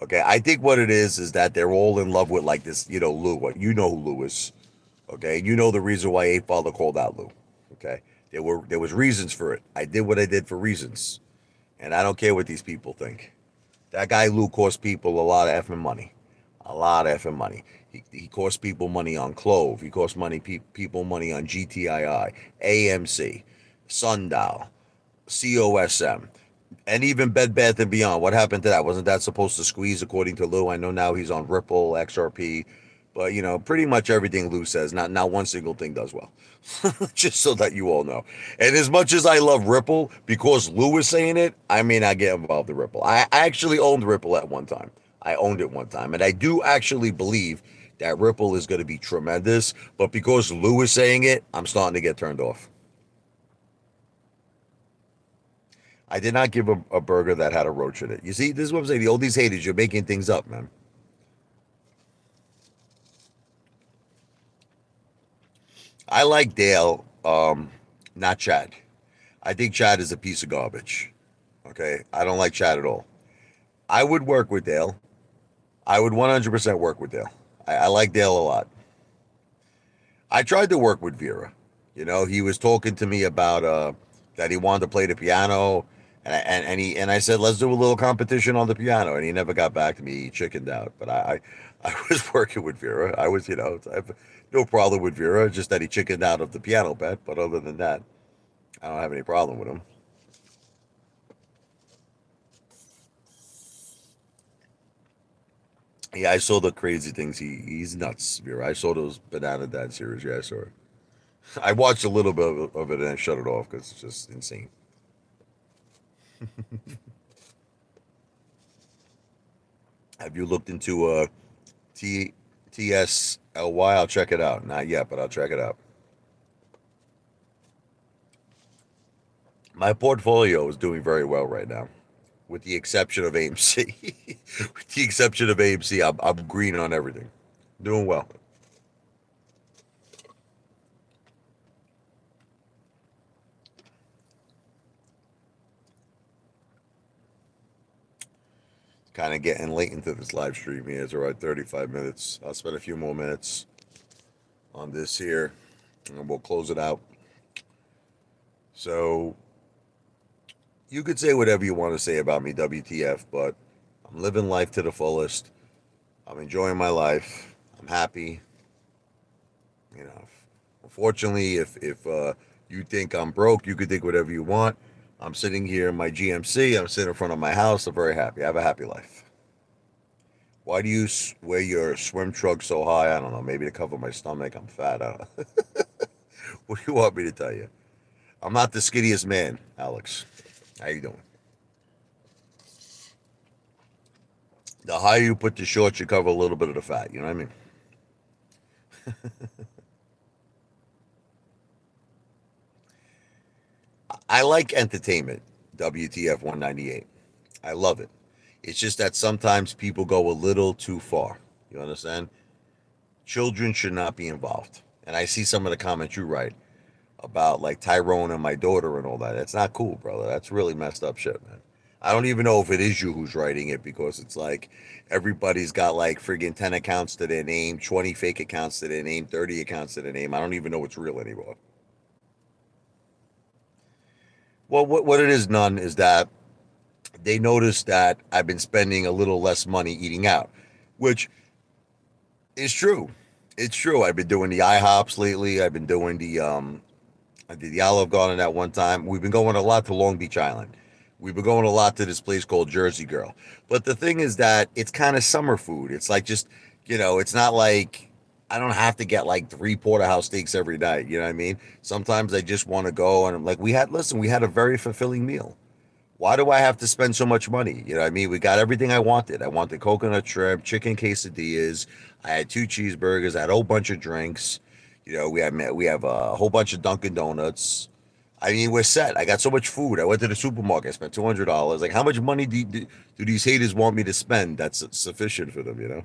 Speaker 1: Okay, I think what it is that they're all in love with, like, this, Lou. What, you know who Lou is? Okay, you know the reason why Apefather called out Lou. Okay, there was reasons for it. I did what I did for reasons, and I don't care what these people think. That guy Lou cost people a lot of effing money, a lot of effing money. He cost people money on Clove. He cost people money on GTII, AMC, Sundial, COSM, and even Bed Bath and Beyond. What happened to that? Wasn't that supposed to squeeze, according to Lou? I know now he's on Ripple, XRP, but pretty much everything Lou says, not one single thing does well. Just so that you all know. And as much as I love Ripple, because Lou is saying it, I may not get involved in Ripple. I actually owned Ripple at one time. I owned it one time, and I do actually believe that Ripple is going to be tremendous. But because Lou is saying it, I'm starting to get turned off. I did not give a burger that had a roach in it. You see, this is what I'm saying. All these haters, you're making things up, man. I like Dale, not Chad. I think Chad is a piece of garbage. Okay, I don't like Chad at all. I would work with Dale. I would 100% work with Dale. I like Dale a lot. I tried to work with Vera. He was talking to me about that he wanted to play the piano, and I said, let's do a little competition on the piano, and he never got back to me. He chickened out. But I was working with Vera. I have no problem with Vera, just that he chickened out of the piano bet. But other than that, I don't have any problem with him. Yeah, I saw the crazy things. He's nuts, Vera. I saw those Banana Dad series. Yeah, I saw it. I watched a little bit of it and I shut it off because it's just insane. Have you looked into T TSLY? I'll check it out. Not yet, but I'll check it out. My portfolio is doing very well right now, with the exception of AMC. With the exception of AMC, I'm green on everything. Doing well. Kind of getting late into this live stream here. It's around 35 minutes. I'll spend a few more minutes on this here, and we'll close it out. So you could say whatever you want to say about me, WTF, but I'm living life to the fullest. I'm enjoying my life. I'm happy. You know, unfortunately, if you think I'm broke, you could think whatever you want. I'm sitting here in my GMC. I'm sitting in front of my house. I'm very happy. I have a happy life. Why do you wear your swim trunk so high? I don't know. Maybe to cover my stomach. I'm fat. I don't know. What do you want me to tell you? I'm not the skinniest man, Alex. How you doing? The higher you put the shorts, you cover a little bit of the fat. You know what I mean? I like entertainment. WTF 198. I love it. It's just that sometimes people go a little too far. You understand? Children should not be involved. And I see some of the comments you write about like Tyrone and my daughter and all that. That's not cool, brother. That's really messed up shit, man. I don't even know if it is you who's writing it because it's like everybody's got like friggin' 10 accounts to their name, 20 fake accounts to their name, 30 accounts to their name. I don't even know what's real anymore. Well, what it is, none, is that they noticed that I've been spending a little less money eating out, which is true. It's true. I've been doing the IHOPs lately. I've been doing I did the Olive Garden at one time. We've been going a lot to Long Beach Island. We've been going a lot to this place called Jersey Girl. But the thing is that it's kind of summer food. It's like just, it's not like I don't have to get like three porterhouse steaks every night. You know what I mean? Sometimes I just want to go and I'm like, we had a very fulfilling meal. Why do I have to spend so much money? You know what I mean? We got everything I wanted. I wanted coconut shrimp, chicken quesadillas. I had two cheeseburgers. I had a whole bunch of drinks. We have a whole bunch of Dunkin' Donuts. I mean, we're set. I got so much food. I went to the supermarket. I spent $200. Like, how much money do these haters want me to spend? That's sufficient for them, you know.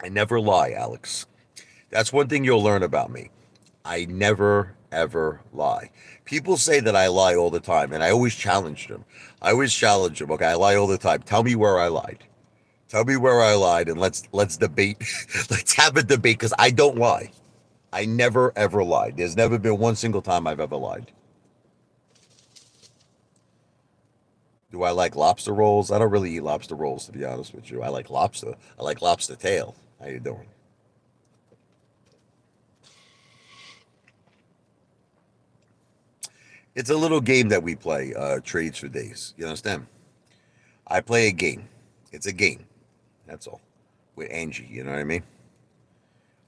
Speaker 1: I never lie, Alex. That's one thing you'll learn about me. I never ever lie. People say that I lie all the time, and I always challenge them. I always challenge them. Okay, I lie all the time. Tell me where I lied. Tell me where I lied, and let's debate. Let's have a debate because I don't lie. I never ever lied. There's never been one single time I've ever lied. Do I like lobster rolls? I don't really eat lobster rolls, to be honest with you. I like lobster. I like lobster tail. How you doing? It's a little game that we play, trades for days. You understand? I play a game. It's a game. That's all. With Angie, you know what I mean?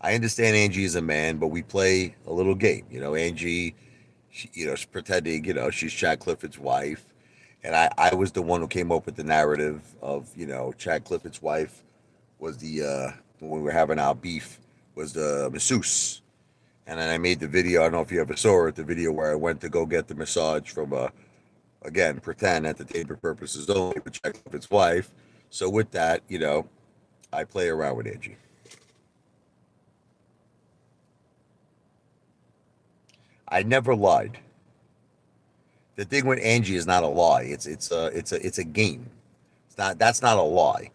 Speaker 1: I understand Angie is a man, but we play a little game. Angie, she's pretending, she's Chad Clifford's wife. And I was the one who came up with the narrative of, Chad Clifford's wife was when we were having our beef, was the masseuse. And then I made the video. I don't know if you ever saw it, the video where I went to go get the massage from again, pretend entertainment purposes only, but Chad Clifford's wife. So with that, I play around with Angie. I never lied. The thing with Angie is not a lie. It's a game. That's not a lie.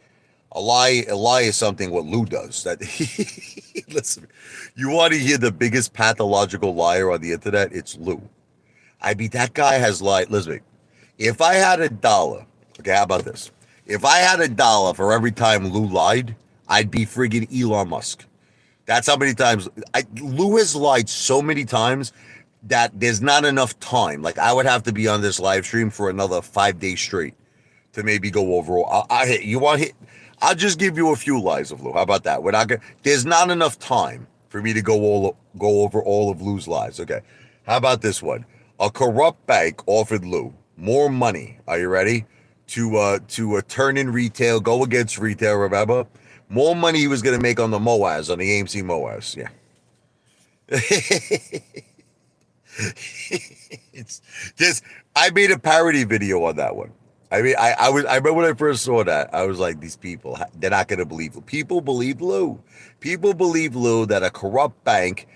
Speaker 1: A lie is something what Lou does. That listen, you want to hear the biggest pathological liar on the internet? It's Lou. I mean, that guy has lied. Listen, if I had $1, okay, how about this? If I had $1 for every time Lou lied, I'd be friggin' Elon Musk. That's how many times Lou has lied so many times that there's not enough time. Like I would have to be on this live stream for another 5 days straight to maybe go over. You want hit? I'll just give you a few lies of Lou. How about that? We're not gonna, there's not enough time for me to go over all of Lou's lies. Okay. How about this one? A corrupt bank offered Lou more money. Are you ready? To turn in retail, go against retail. Remember, more money he was going to make on the Moaz, on the AMC Moaz. Yeah. It's just I made a parody video on that one. I mean, I remember when I first saw that, I was like, these people, they're not gonna believe Lou. People believe Lou. People believe Lou that a corrupt bank.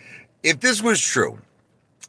Speaker 1: If this was true,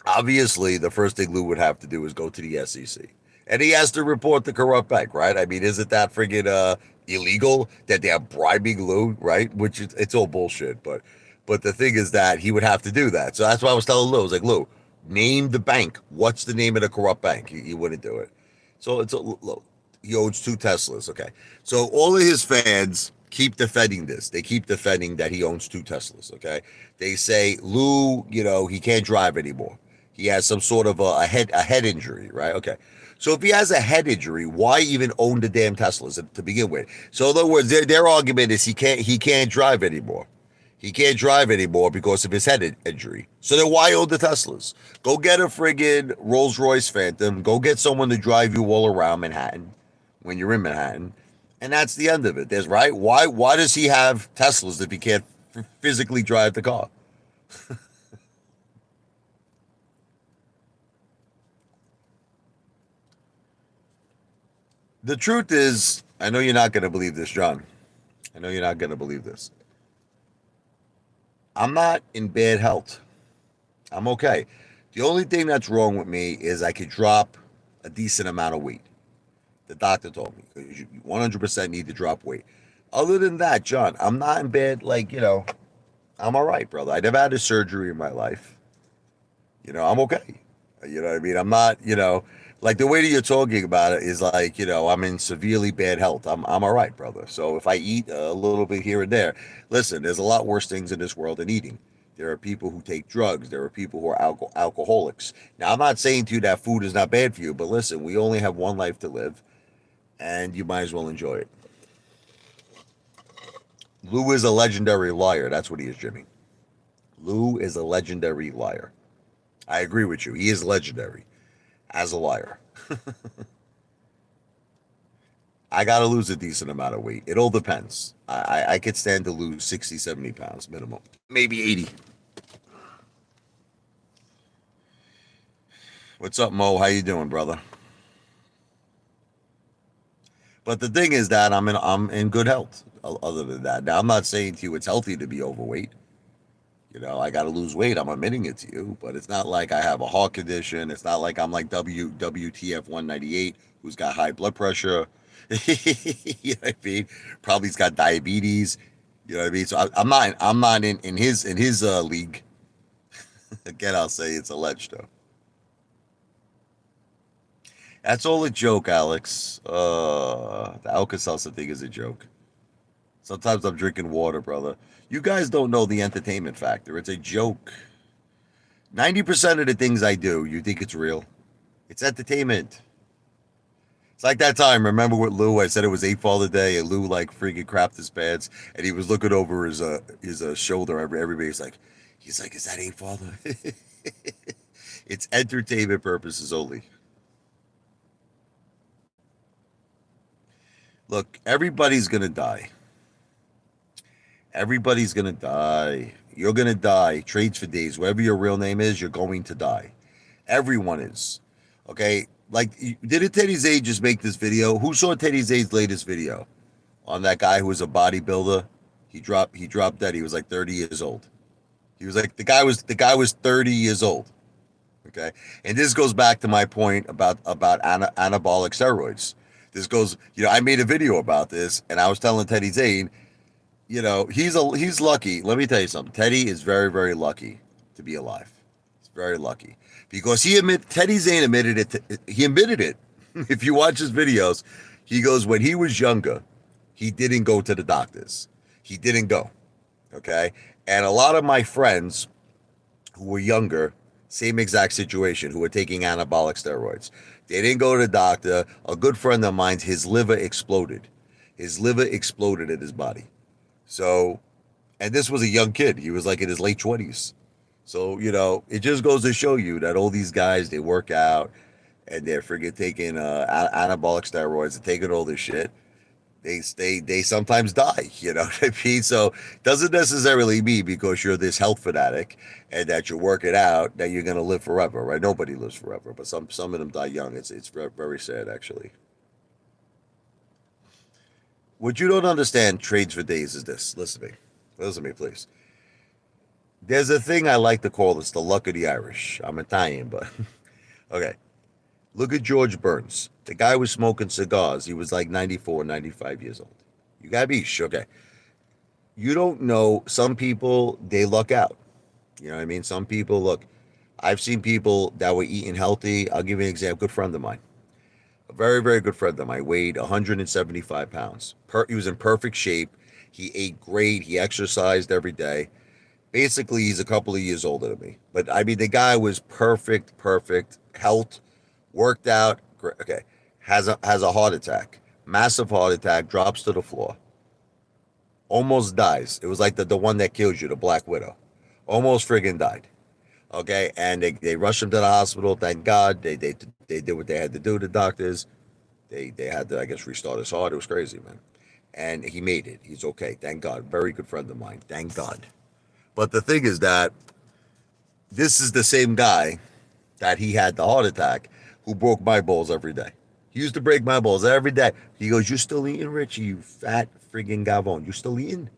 Speaker 1: obviously the first thing Lou would have to do is go to the SEC, and he has to report the corrupt bank, right? I mean, isn't that friggin' illegal that they are bribing Lou, right? Which it's all bullshit, but the thing is that he would have to do that. So that's why I was telling Lou, I was like, Lou, name the bank. What's the name of the corrupt bank? He wouldn't do it. So it's a look. He owns two Teslas. Okay, so all of his fans keep defending this. They keep defending that he owns two Teslas. Okay, they say Lou, he can't drive anymore. He has some sort of a head injury, right? Okay. So if he has a head injury, why even own the damn Teslas to begin with? So in other words, their argument is he can't drive anymore. He can't drive anymore because of his head injury. So then why own the Teslas? Go get a friggin' Rolls Royce Phantom. Go get someone to drive you all around Manhattan when you're in Manhattan. And that's the end of it. There's right. Why does he have Teslas if he can't physically drive the car? The truth is, I know you're not going to believe this, John. I know you're not going to believe this. I'm not in bad health. I'm okay. The only thing that's wrong with me is I could drop a decent amount of weight. The doctor told me you 100% need to drop weight. Other than that, John, I'm not in bed. Like, I'm all right, brother. I never had a surgery in my life. I'm okay. You know what I mean? I'm not, like the way that you're talking about it is like, I'm in severely bad health. I'm all right, brother. So if I eat a little bit here and there, listen, there's a lot worse things in this world than eating. There are people who take drugs. There are people who are alcoholics. Now, I'm not saying to you that food is not bad for you, but listen, we only have one life to live, and you might as well enjoy it. Lou is a legendary liar. That's what he is, Jimmy. Lou is a legendary liar. I agree with you. He is legendary as a liar. I got to lose a decent amount of weight. It all depends. I could stand to lose 60, 70 pounds minimum, maybe 80. What's up, Mo? How you doing, brother? But the thing is that I'm in good health. Other than that, now I'm not saying to you it's healthy to be overweight. I got to lose weight. I'm admitting it to you, but it's not like I have a heart condition. It's not like I'm like WTF 198 who's got high blood pressure. You know what I mean? Probably's got diabetes. You know what I mean? So I'm not in his league. Again, I'll say it's alleged though. That's all a joke, Alex. The Alka-Seltzer thing is a joke. Sometimes I'm drinking water, brother. You guys don't know the entertainment factor. It's a joke. 90% of the things I do, you think it's real. It's entertainment. It's like that time. Remember with Lou? I said it was Apefather Day, and Lou like freaking crapped his pants, and he was looking over his shoulder. Everybody's like, he's like, is that Apefather? It's entertainment purposes only. Look, everybody's gonna die. Everybody's gonna die. You're gonna die. Trades for days. Whatever your real name is, you're going to die. Everyone is. Okay. Like, didn't Teddy Zay just make this video? Who saw Teddy Zay's latest video on that guy who was a bodybuilder? He dropped dead. He was like 30 years old. He was like the guy was 30 years old. Okay. And this goes back to my point about anabolic steroids. This goes, I made a video about this, and I was telling Teddy Zane, he's lucky. Let me tell you something. Teddy is very, very lucky to be alive. He's very lucky because Teddy Zane admitted it. He admitted it. If you watch his videos, he goes, when he was younger, he didn't go to the doctors. He didn't go. Okay. And a lot of my friends who were younger, same exact situation, who were taking anabolic steroids. They didn't go to the doctor. A good friend of mine, his liver exploded. His liver exploded in his body. So, and this was a young kid. He was like in his late 20s. So, it just goes to show you that all these guys, they work out and they're freaking taking anabolic steroids and taking all this shit. They sometimes die, you know what I mean? So doesn't necessarily mean because you're this health fanatic and that you're working out that you're gonna live forever, right? Nobody lives forever, but some of them die young. It's very sad actually. What you don't understand trades for days is this. Listen to me, please. There's a thing I like to call this the luck of the Irish. I'm Italian, but okay. Look at George Burns. The guy was smoking cigars. He was like 94, 95 years old. You gotta be okay. You don't know. Some people, they luck out. You know what I mean? Some people, look, I've seen people that were eating healthy. I'll give you an example. Good friend of mine, a very, very good friend of mine, weighed 175 pounds. He was in perfect shape. He ate great. He exercised every day. Basically, he's a couple of years older than me. But I mean, the guy was perfect, perfect health, worked out. Okay, has a heart attack, massive heart attack, drops to the floor, almost dies. It was like the one that kills you, the Black Widow, almost friggin' died. Okay, and they rushed him to the hospital. Thank God they did what they had to do. The doctors they had to, I guess, restart his heart. It was crazy, man. And he made it. He's okay. Thank God. Very good friend of mine. Thank God. But the thing is that this is the same guy that he had the heart attack who broke my balls every day. He used to break my balls every day. He goes, "You still eating, Richie? You fat friggin' gavon? You still eating?"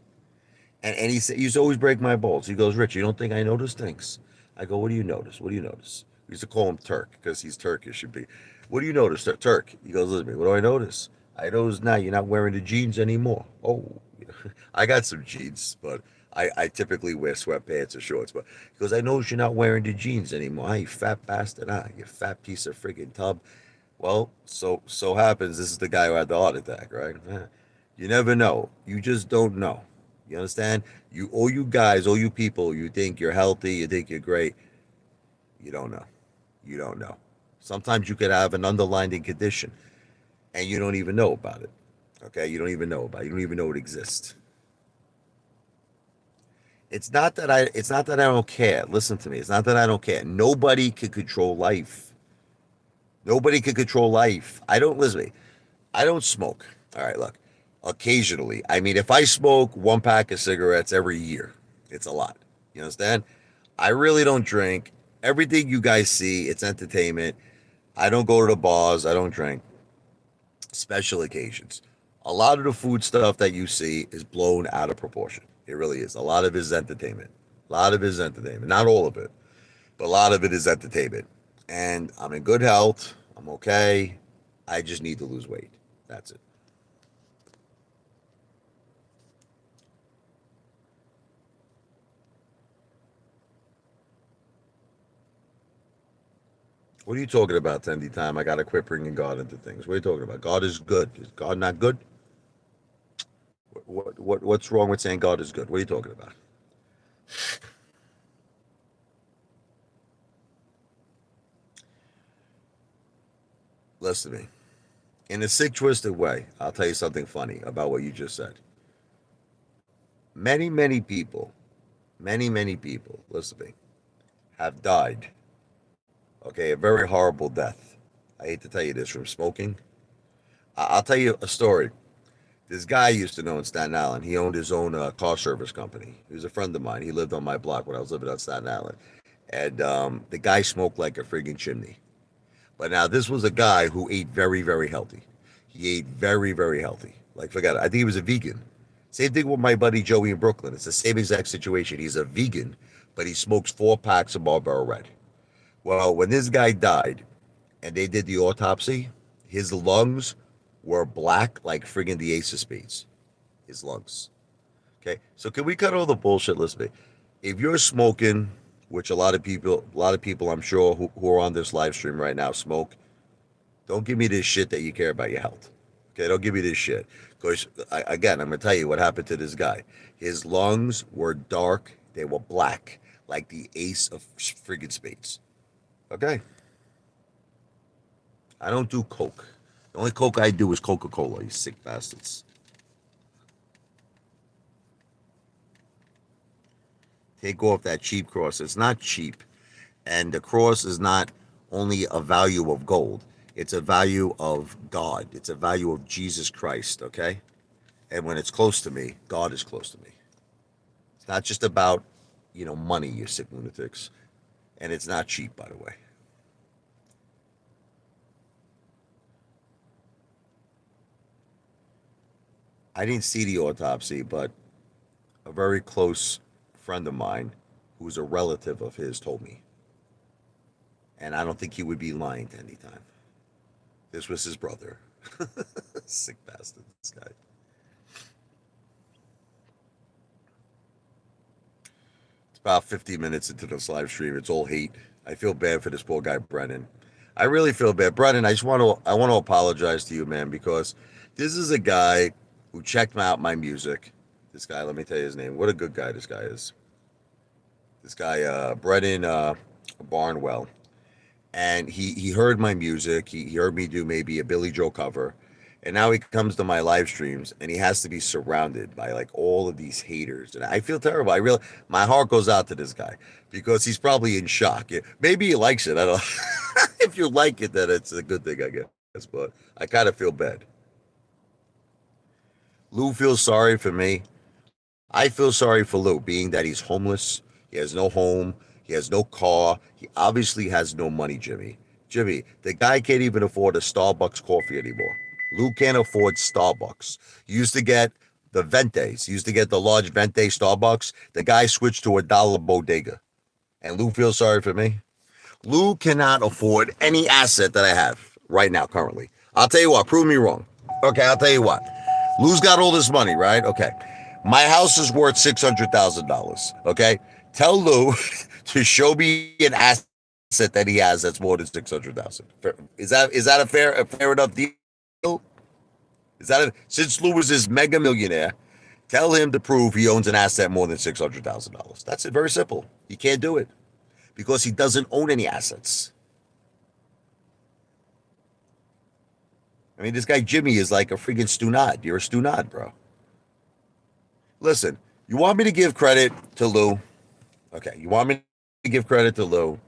Speaker 1: And he said, he used to always break my balls. He goes, "Rich, you don't think I notice things?" I go, "What do you notice? What do you notice?" We used to call him Turk because he's Turkish. Should be, "What do you notice, Turk?" He goes, "Listen to me. What do I notice? I notice now you're not wearing the jeans anymore." Oh, I got some jeans, but I typically wear sweatpants or shorts. But he goes, "I notice you're not wearing the jeans anymore. Hey, you fat bastard, you fat piece of friggin' tub." Well, so happens this is the guy who had the heart attack, right? You never know. You just don't know. You understand? All you guys, all you people, you think you're healthy, you think you're great. You don't know. You don't know. Sometimes you could have an underlying condition and you don't even know about it. Okay? You don't even know about it. You don't even know it exists. It's not that I don't care. Listen to me. It's not that I don't care. Nobody can control life. Nobody can control life. I don't listen to me. I don't smoke. All right, look. Occasionally. I mean, if I smoke one pack of cigarettes every year, it's a lot. You understand? I really don't drink. Everything you guys see, it's entertainment. I don't go to the bars. I don't drink. Special occasions. A lot of the food stuff that you see is blown out of proportion. It really is. A lot of it is entertainment. A lot of it is entertainment. Not all of it, but a lot of it is entertainment. And I'm in good health. I'm okay. I just need to lose weight. That's it. What are you talking about, Tendy Time? I got to quit bringing God into things. What are you talking about? God is good. Is God not good? What's wrong with saying God is good? What are you talking about? Listen to me. In a sick, twisted way, I'll tell you something funny about what you just said. Many people, listen to me, have died. Okay, a very horrible death. I hate to tell you this from smoking. I'll tell you a story. This guy I used to know in Staten Island. He owned his own car service company. He was a friend of mine. He lived on my block when I was living on Staten Island. And the guy smoked like a friggin' chimney. But now this was a guy who ate very, very healthy. He ate very, very healthy. Like, forget it. I think he was a vegan. Same thing with my buddy Joey in Brooklyn. It's the same exact situation. He's a vegan, but he smokes 4 packs of Marlboro Red. Well, when this guy died and they did the autopsy, his lungs were black like friggin' the Ace of Spades. His lungs. Okay, so can we cut all the bullshit? Listen, to me. If you're smoking, which a lot of people, I'm sure, who are on this live stream right now smoke, don't give me this shit that you care about your health. Okay, don't give me this shit. Because again, I'm gonna tell you what happened to this guy. His lungs were dark. They were black, like the Ace of friggin' Spades. Okay, I don't do coke. The only coke I do is Coca Cola. You sick bastards. Take off that cheap cross. It's not cheap. And the cross is not only a value of gold, it's a value of God. It's a value of Jesus Christ, okay? And when it's close to me, God is close to me. It's not just about, money, you sick lunatics. And it's not cheap, by the way. I didn't see the autopsy, but a very close friend of mine, who's a relative of his, told me. And I don't think he would be lying to any time. This was his brother. Sick bastard, this guy. It's about 50 minutes into this live stream. It's all hate. I feel bad for this poor guy, Brennan. I really feel bad. Brennan, I want to apologize to you, man, because this is a guy who checked out my music. This guy, let me tell you his name. What a good guy this guy is. This guy, Brennan Barnwell. And he heard my music. He heard me do maybe a Billy Joe cover. And now he comes to my live streams and he has to be surrounded by like all of these haters. And I feel terrible. My heart goes out to this guy because he's probably in shock. Maybe he likes it. I don't know. If you like it, then it's a good thing, I guess. But I kind of feel bad. Lou feels sorry for me. I feel sorry for Lou, being that he's homeless. He has no home. He has no car. He obviously has no money, Jimmy. Jimmy, the guy can't even afford a Starbucks coffee anymore. Lou can't afford Starbucks. You used to get the Ventes. You used to get the large Vente Starbucks. The guy switched to $1 bodega. And Lou feels sorry for me. Lou cannot afford any asset that I have right now, currently. I'll tell you what, prove me wrong. Okay, I'll tell you what. Lou's got all this money, right? Okay. My house is worth $600,000. Okay. Tell Lou to show me an asset that he has that's more than 600,000. Is that a fair enough deal? Since Lou is his mega millionaire, tell him to prove he owns an asset more than $600,000. That's it. Very simple. He can't do it because he doesn't own any assets. I mean, this guy Jimmy is like a freaking stunad. You're a stunad, bro. Listen, you want me to give credit to Lou? Okay, you want me to give credit to Lou?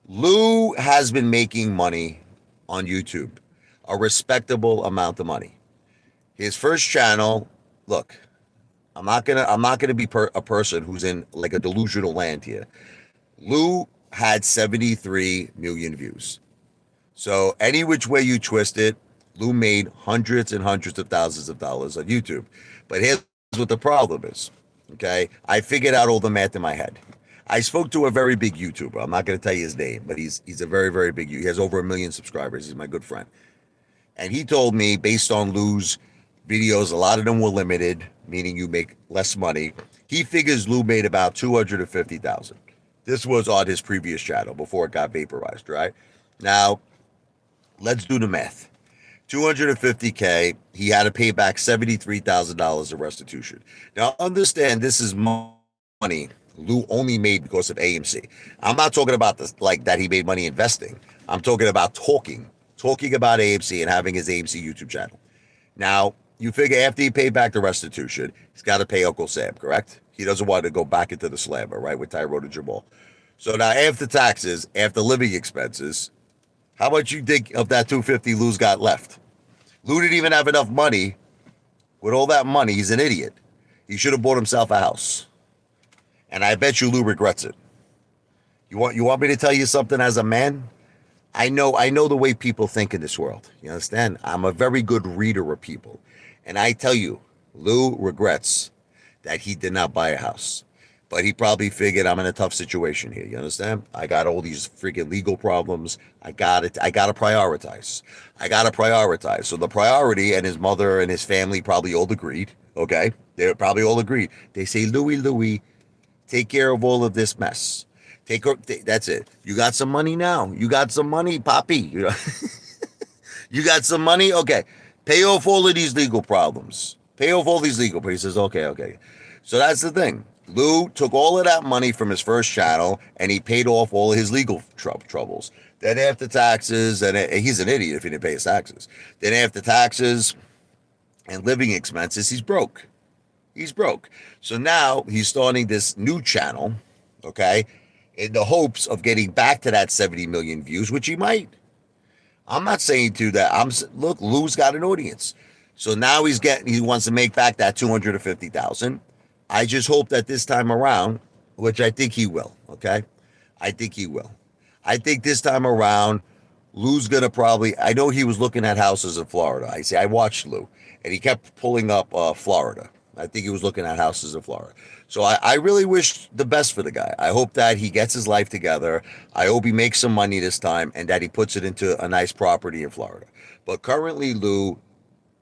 Speaker 1: Lou has been making money on YouTube, a respectable amount of money. His first channel, look, I'm not gonna be a person who's in like a delusional land here. Lou had 73 million views. So any which way you twist it, Lou made hundreds and hundreds of thousands of dollars on YouTube. But here's what the problem is. Okay, I figured out all the math in my head. I spoke to a very big YouTuber. I'm not going to tell you his name, but he's a very, very big. He has over 1 million subscribers. He's my good friend. And he told me, based on Lou's videos, a lot of them were limited, meaning you make less money. He figures Lou made about 250,000. This was on his previous channel before it got vaporized, right? Now, let's do the math. 250K, he had to pay back $73,000 of restitution. Now, understand this is money Lou only made because of AMC. I'm not talking about this like that he made money investing. I'm talking about talking about AMC and having his AMC YouTube channel. Now, you figure after he paid back the restitution, he's got to pay Uncle Sam, correct? He doesn't want to go back into the slammer, right, with Tyrone and Jamal. So now after taxes, after living expenses, how much you think of that 250 Lou's got left? Lou didn't even have enough money. With all that money, he's an idiot. He should have bought himself a house. And I bet you Lou regrets it. You want me to tell you something as a man? I know the way people think in this world. You understand? I'm a very good reader of people. And I tell you, Lou regrets that he did not buy a house. But he probably figured I'm in a tough situation here. You understand? I got all these freaking legal problems. I gotta prioritize. So the priority, and his mother and his family probably all agreed. Okay? They probably all agreed. They say, Louie, take care of all of this mess. That's it. You got some money now. You got some money, Poppy. You got some money? Okay. Pay off all of these legal problems. He says, okay. So that's the thing. Lou took all of that money from his first channel and he paid off all of his legal troubles. Then after taxes, and he's an idiot if he didn't pay his taxes. Then after taxes and living expenses, he's broke. He's broke. So now he's starting this new channel, okay, in the hopes of getting back to that 70 million views, which he might. I'm not saying to that. Look, Lou's got an audience. So now he wants to make back that 250,000. I just hope that this time around, which I think he will, okay? I think he will. I think this time around, Lou's gonna probably. I know he was looking at houses in Florida. I watched Lou, and he kept pulling up Florida. I think he was looking at houses in Florida. So I really wish the best for the guy. I hope that he gets his life together. I hope he makes some money this time and that he puts it into a nice property in Florida. But currently, Lou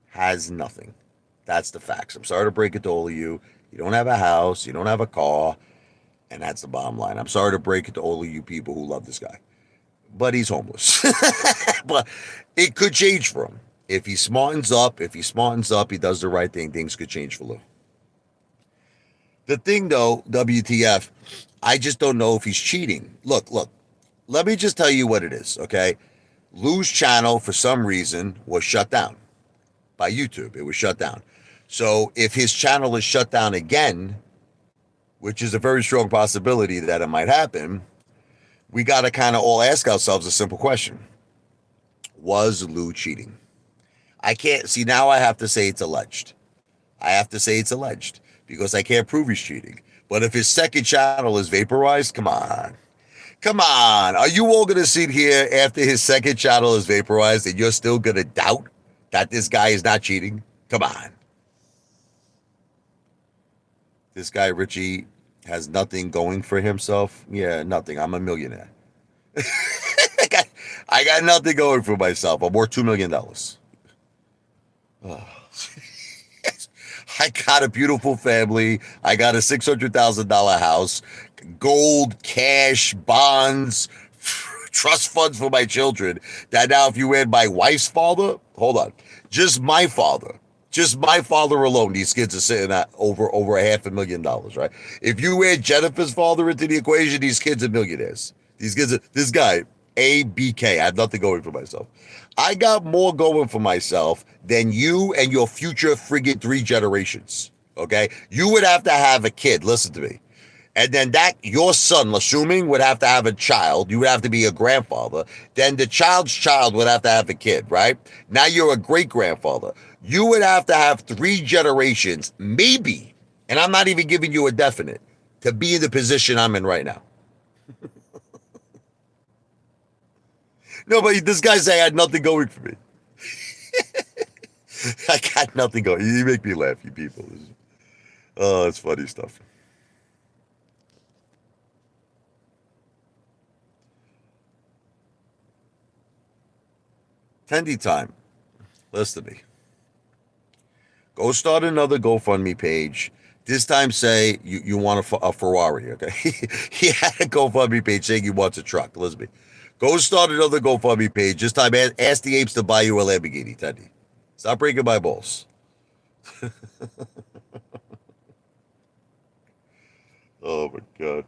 Speaker 1: has nothing. That's the facts. I'm sorry to break it to all of you. You don't have a house, you don't have a car, and that's the bottom line. I'm sorry to break it to all of you people who love this guy, but he's homeless. But it could change for him. If he smartens up, he does the right thing, things could change for Lou. The thing though, WTF, I just don't know if he's cheating. Look, let me just tell you what it is, okay? Lou's channel, for some reason, was shut down by YouTube. It was shut down. So if his channel is shut down again, which is a very strong possibility that it might happen, we got to kind of all ask ourselves a simple question. Was Lou cheating? I can't see now. I have to say it's alleged. I have to say it's alleged because I can't prove he's cheating. But if his second channel is vaporized, come on. Come on. Are you all going to sit here after his second channel is vaporized and you're still going to doubt that this guy is not cheating? Come on. This guy, Richie, has nothing going for himself. Yeah, nothing. I'm a millionaire. I got nothing going for myself. I'm worth $2 million. Oh. I got a beautiful family. I got a $600,000 house, gold, cash, bonds, trust funds for my children. That now, if you add my wife's father, hold on, just my father alone, these kids are sitting at over $500,000, right? If you add Jennifer's father into the equation, these kids are millionaires. This guy, ABK. I have nothing going for myself. I got more going for myself than you and your future friggin' 3 generations. Okay? You would have to have a kid. Listen to me. And then your son, assuming, would have to have a child. You would have to be a grandfather. Then the child's child would have to have a kid, right? Now you're a great grandfather. You would have to have 3 generations, maybe, and I'm not even giving you a definite, to be in the position I'm in right now. No, but this guy say I had nothing going for me. I got nothing going. You make me laugh, you people. Oh, it's funny stuff. Tendy time. Listen to me. Go start another GoFundMe page. This time say you want a Ferrari, okay? He had a GoFundMe page saying he wants a truck. Listen to me. Go start another GoFundMe page. This time ask the apes to buy you a Lamborghini, Tendy. Stop breaking my balls. Oh, my God.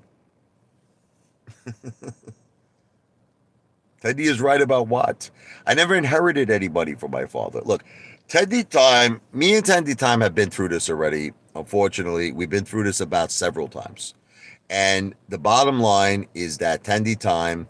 Speaker 1: Tendy is right about what? I never inherited anybody from my father. Look, Tendy Time, me and Tendy Time have been through this already. Unfortunately, we've been through this about several times. And the bottom line is that Tendy Time,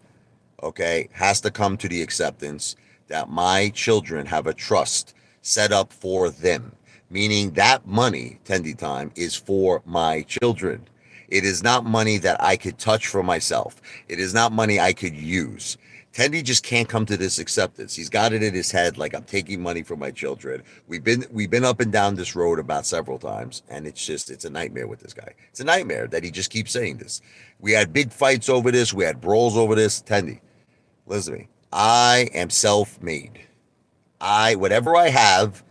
Speaker 1: okay, has to come to the acceptance that my children have a trust set up for them, meaning that money, Tendy Time, is for my children. It is not money that I could touch for myself. It is not money I could use. Tendy just can't come to this acceptance. He's got it in his head like I'm taking money from my children. We've been up and down this road about several times, and it's a nightmare with this guy. It's a nightmare that he just keeps saying this. We had big fights over this. We had brawls over this. Tendy, listen to me. I am self-made. Whatever I have,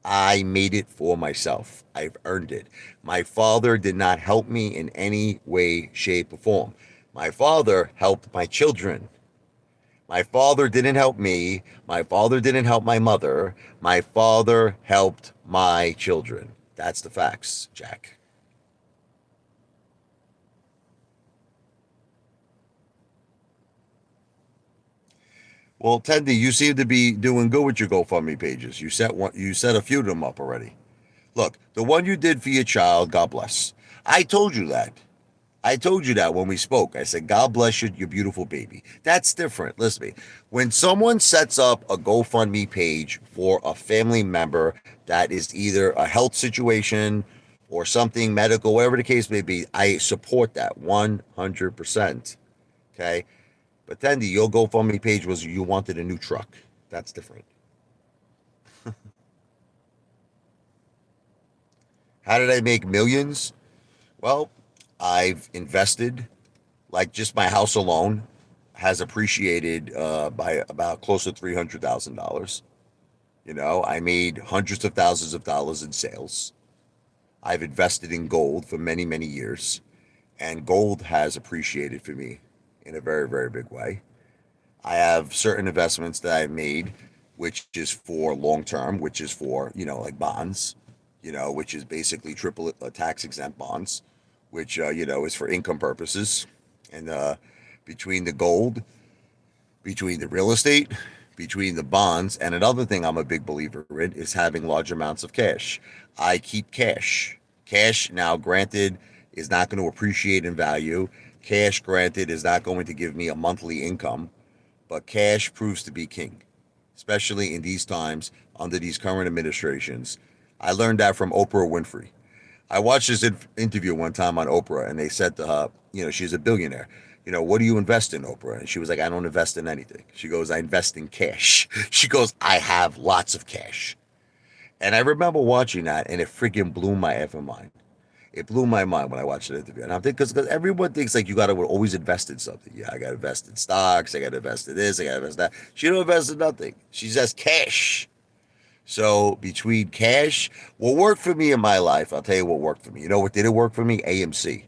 Speaker 1: I made it for myself. I've earned it. My father did not help me in any way, shape, or form. My father helped my children. My father didn't help me. My father didn't help my mother. My father helped my children. That's the facts, Jack. Well, Tendy, you seem to be doing good with your GoFundMe pages. You set a few of them up already. Look, the one you did for your child, God bless. I told you that. I told you that when we spoke. I said, God bless you, your beautiful baby. That's different. Listen to me. When someone sets up a GoFundMe page for a family member that is either a health situation or something medical, whatever the case may be, I support that 100%. Okay. But then your GoFundMe page was you wanted a new truck. That's different. How did I make millions? Well, I've invested, like just my house alone has appreciated by about close to $300,000. You know, I made hundreds of thousands of dollars in sales. I've invested in gold for many, many years, and gold has appreciated for me in a very, very big way. I have certain investments that I've made, which is for long term, which is for, like bonds, which is basically triple tax exempt bonds, which, is for income purposes. And between the gold, between the real estate, between the bonds, and another thing I'm a big believer in is having large amounts of cash. I keep cash. Cash, now granted, is not going to appreciate in value. Cash, granted, is not going to give me a monthly income, but cash proves to be king, especially in these times under these current administrations. I learned that from Oprah Winfrey. I watched this interview one time on Oprah, and they said to her, she's a billionaire. What do you invest in, Oprah? And she was like, I don't invest in anything. She goes, I invest in cash. She goes, I have lots of cash. And I remember watching that, and it freaking blew my effing mind. It blew my mind when I watched the interview. And I'm thinking, because everyone thinks like you got to always invest in something. Yeah, I got to invest in stocks. I got to invest in this. I got to invest in that. She don't invest in nothing. She says cash. So between cash, what worked for me in my life, I'll tell you what worked for me. You know what didn't work for me? AMC.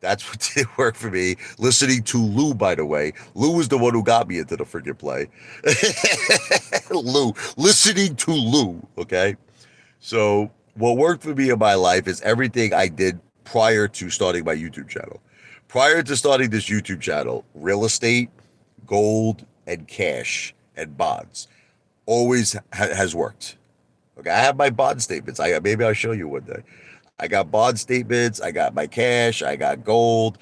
Speaker 1: That's what did work for me. Listening to Lou, by the way. Lou was the one who got me into the freaking play. Lou. Listening to Lou, okay? So what worked for me in my life is everything I did prior to starting my YouTube channel. Prior to starting this YouTube channel, real estate, gold, and cash, and bonds always has worked. Okay, I have my bond statements. Maybe I'll show you one day. I got bond statements. I got my cash. I got gold.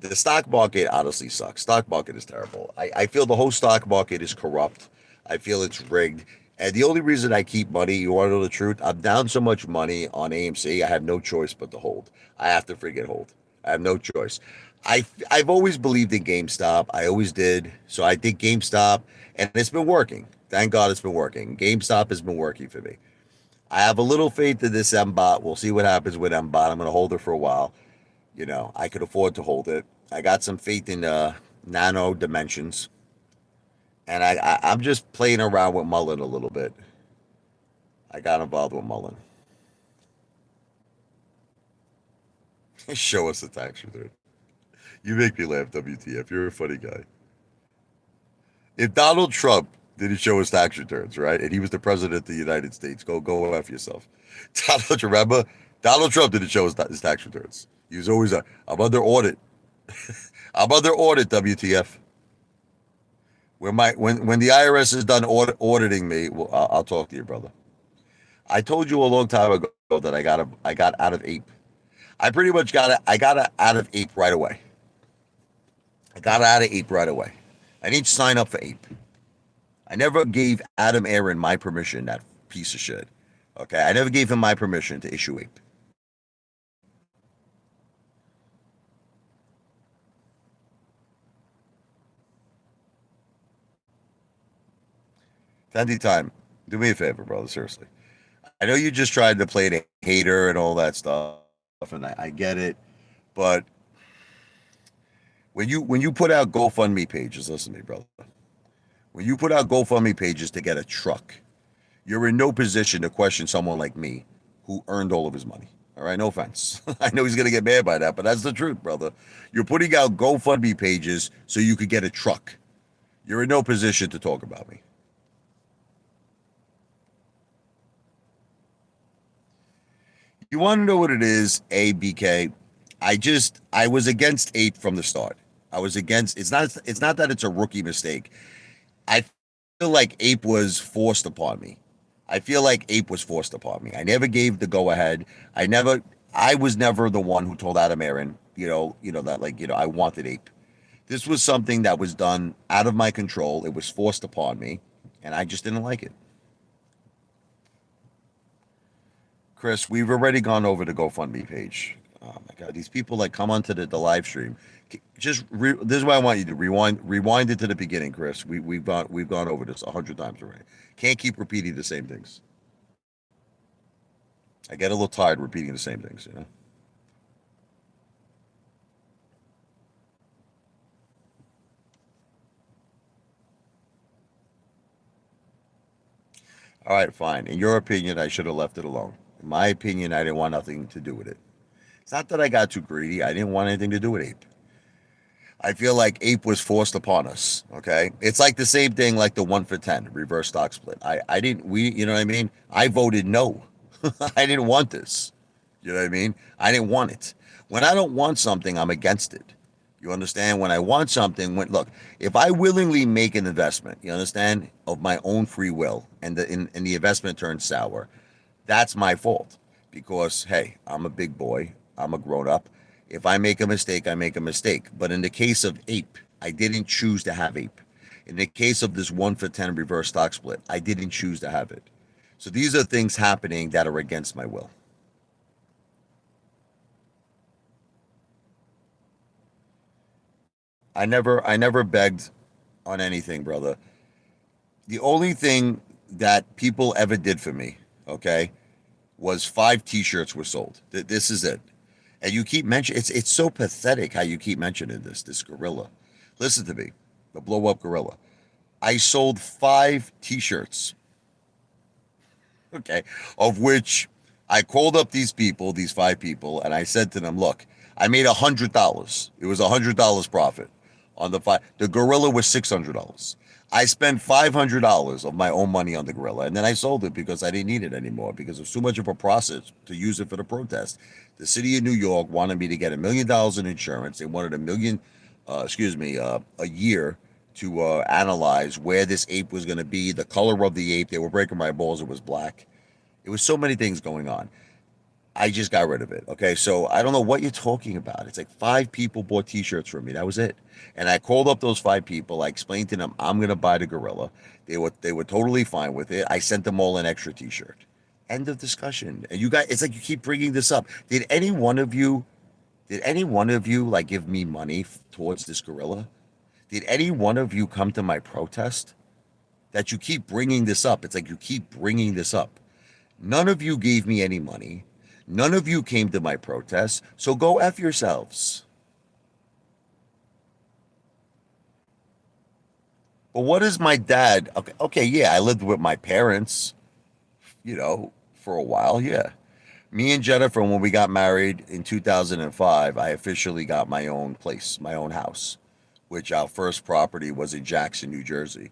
Speaker 1: The stock market honestly sucks. Stock market is terrible. I feel the whole stock market is corrupt. I feel it's rigged. And the only reason I keep money, you want to know the truth? I'm down so much money on AMC. I have no choice but to hold. I have to freaking hold. I have no choice. I've always believed in GameStop. I always did. So I think GameStop, and it's been working. Thank God it's been working. GameStop has been working for me. I have a little faith in this MBOT. We'll see what happens with MBOT. I'm going to hold it for a while. I could afford to hold it. I got some faith in nano dimensions. And I'm just playing around with Mullen a little bit. I got involved with Mullen. Show us the tax return. You make me laugh, WTF. You're a funny guy. If Donald Trump didn't show his tax returns, right, and he was the president of the United States, go after yourself. Remember? Donald Trump didn't show his tax returns. He was always I'm under audit. I'm under audit, WTF. When the IRS is done auditing me, well, I'll talk to you, brother. I told you a long time ago that I got out of Ape. I pretty much got out of Ape right away. I got out of Ape right away. I didn't sign up for Ape. I never gave Adam Aaron my permission, that piece of shit. Okay, I never gave him my permission to issue Ape. Tandy time, do me a favor, brother. Seriously, I know you just tried to play the hater and all that stuff, and I get it. But when you put out GoFundMe pages, listen to me, brother. When you put out GoFundMe pages to get a truck, you're in no position to question someone like me who earned all of his money. All right, no offense. I know he's gonna get mad by that, but that's the truth, brother. You're putting out GoFundMe pages so you could get a truck. You're in no position to talk about me. You want to know what it is, ABK? I was against Ape from the start. I was against. It's not that it's a rookie mistake. I feel like Ape was forced upon me. I feel like Ape was forced upon me. I never gave the go ahead. I was never the one who told Adam Aaron, that like, I wanted Ape. This was something that was done out of my control. It was forced upon me, and I just didn't like it. Chris, we've already gone over the GoFundMe page. Oh my God, these people that come onto the live stream, this is why I want you to rewind it to the beginning, Chris. We've gone over this 100 times already. Can't keep repeating the same things. I get a little tired repeating the same things. All right, fine. In your opinion, I should have left it alone. In my opinion, I didn't want nothing to do with it. It's not that I got too greedy. I didn't want anything to do with Ape. I feel like Ape was forced upon us. Okay, it's like the same thing, like the 1 for 10 reverse stock split. I didn't we you know what I mean? I voted no. I didn't want this. You know what I mean? I didn't want it. When I don't want something, I'm against it. You understand? When I want something, look, if I willingly make an investment, you understand, of my own free will, and the investment turns sour, that's my fault. Because hey, I'm a big boy. I'm a grown up. If I make a mistake, I make a mistake. But in the case of Ape, I didn't choose to have Ape. In the case of this 1 for 10 reverse stock split, I didn't choose to have it. So these are things happening that are against my will. I never begged on anything, brother. The only thing that people ever did for me, okay, was 5 T-shirts were sold. This is it. And you keep mentioning, it's so pathetic how you keep mentioning this gorilla. Listen to me, the blow up gorilla. I sold 5 T-shirts, okay, of which I called up these people, these 5 people, and I said to them, look, I made $100. It was $100 profit on the five. The gorilla was $600. I spent $500 of my own money on the gorilla, and then I sold it because I didn't need it anymore because it was too much of a process to use it for the protest. The city of New York wanted me to get $1 million in insurance. They wanted a year to analyze where this ape was going to be, the color of the ape. They were breaking my balls. It was black. It was so many things going on. I just got rid of it. Okay. So I don't know what you're talking about. It's like 5 people bought T-shirts from me. That was it. And I called up those 5 people. I explained to them I'm gonna buy the gorilla. They were totally fine with it. I sent them all an extra T-shirt. End of discussion. And you guys, it's like you keep bringing this up. Did any one of you like give me money towards this gorilla? Did any one of you come to my protest? That you keep bringing this up. It's like you keep bringing this up. None of you gave me any money. None of you came to my protest. So go F yourselves. But what is my dad? Okay, yeah, I lived with my parents, for a while. Yeah. Me and Jennifer, when we got married in 2005, I officially got my own place, my own house, which our first property was in Jackson, New Jersey.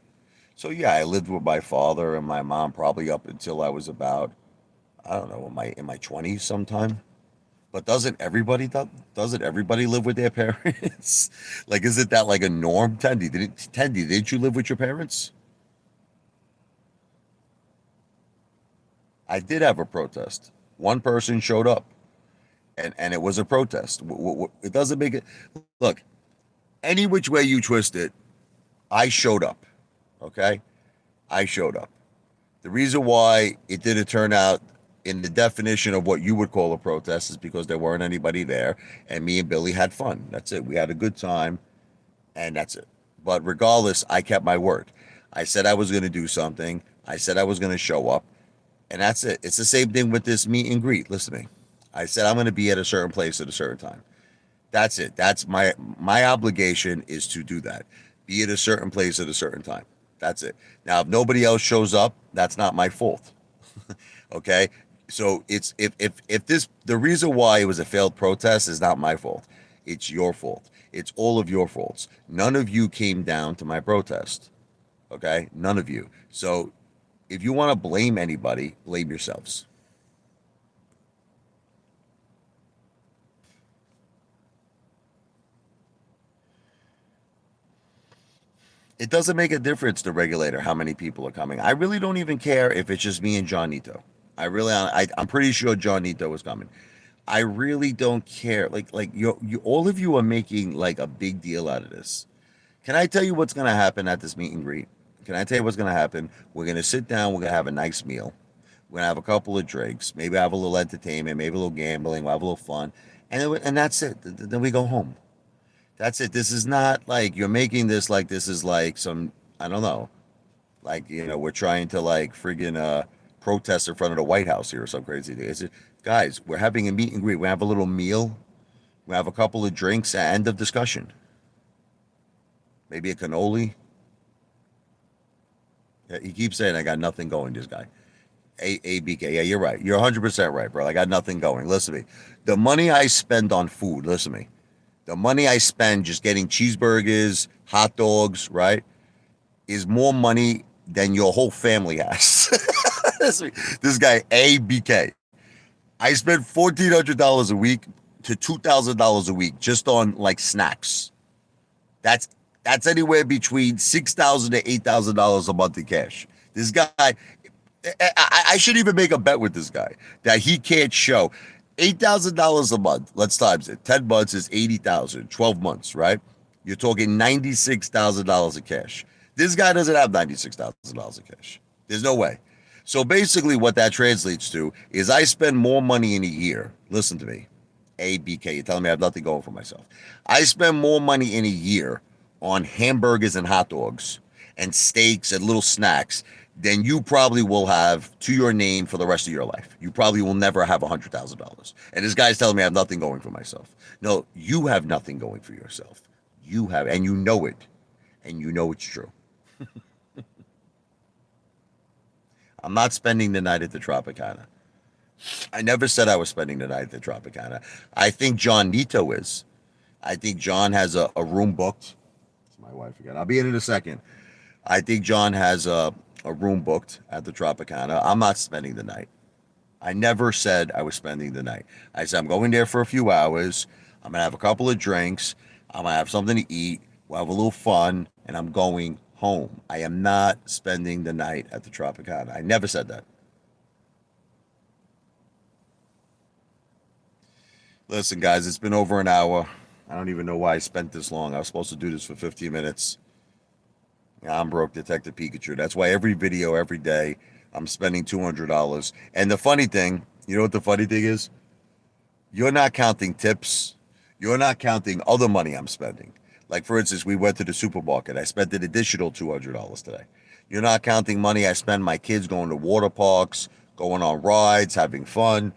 Speaker 1: So yeah, I lived with my father and my mom probably up until I was about, I don't know, in my 20s sometime. But doesn't everybody live with their parents? Like, isn't that like a norm? Tendy, didn't you live with your parents? I did have a protest. One person showed up, and it was a protest. It doesn't make it look any which way you twist it. I showed up. Okay, I showed up. The reason why it didn't turn out in the definition of what you would call a protest is because there weren't anybody there, and me and Billy had fun. That's it. We had a good time, and that's it. But regardless, I kept my word. I said I was going to do something. I said I was going to show up, and that's it. It's the same thing with this meet and greet. Listen to me. I said I'm going to be at a certain place at a certain time. That's it. That's my obligation is to do that. Be at a certain place at a certain time. That's it. Now, if nobody else shows up, that's not my fault. Okay. So it's if this the reason why it was a failed protest is not my fault. It's your fault. It's all of your faults. None of you came down to my protest. Okay? None of you. So if you want to blame anybody, blame yourselves. It doesn't make a difference to regulator how many people are coming. I really don't even care if it's just me and John Nito. I'm pretty sure John Nito is coming. I really don't care. Like you all of you are making like a big deal out of this. Can I tell you what's gonna happen at this meet and greet? Can I tell you what's gonna happen? We're gonna sit down, we're gonna have a nice meal. We're gonna have a couple of drinks, maybe have a little entertainment, maybe a little gambling, we'll have a little fun, and that's it. Then we go home. That's it. This is not like you're making this like this is like some, I don't know, like we're trying to like friggin' protest in front of the White House here or some crazy thing. It's just, guys, we're having a meet and greet. We have a little meal. We have a couple of drinks. End of discussion. Maybe a cannoli. Yeah, he keeps saying I got nothing going. This guy, ABK. Yeah, you're right. You're 100% right, bro. I got nothing going. Listen to me. The money I spend on food. Listen to me. The money I spend just getting cheeseburgers, hot dogs, right, is more money than your whole family has. This guy, ABK. I spend $1,400 a week to $2,000 a week just on like snacks. That's that's anywhere between $6,000 to $8,000 a month in cash. This guy, I should even make a bet with this guy that he can't show $8,000 a month. Let's times it. 10 months is 80,000. 12 months, right? You're talking $96,000 in cash. This guy doesn't have $96,000 in cash. There's no way. So basically, what that translates to is I spend more money in a year. Listen to me, ABK. You're telling me I have nothing going for myself. I spend more money in a year on hamburgers and hot dogs and steaks and little snacks than you probably will have to your name for the rest of your life. You probably will never have $100,000. And this guy's telling me I have nothing going for myself. No, you have nothing going for yourself. You have, and you know it, and you know it's true. I'm not spending the night at the Tropicana. I never said I was spending the night at the Tropicana. I think John Nito is. I think John has a room booked. It's my wife again. I'll be in a second. I think John has a room booked at the Tropicana. I'm not spending the night. I never said I was spending the night. I said I'm going there for a few hours. I'm going to have a couple of drinks. I'm going to have something to eat. We'll have a little fun, and I'm going home. I am not spending the night at the Tropicana. I never said that. Listen, guys, it's been over an hour. I don't even know why I spent this long. I was supposed to do this for 15 minutes. I'm broke, Detective Pikachu. That's why every video, every day, I'm spending $200. And the funny thing, you know what the funny thing is? You're not counting tips. You're not counting other money I'm spending. Like, for instance, we went to the supermarket. I spent an additional $200 today. You're not counting money I spend my kids going to water parks, going on rides, having fun.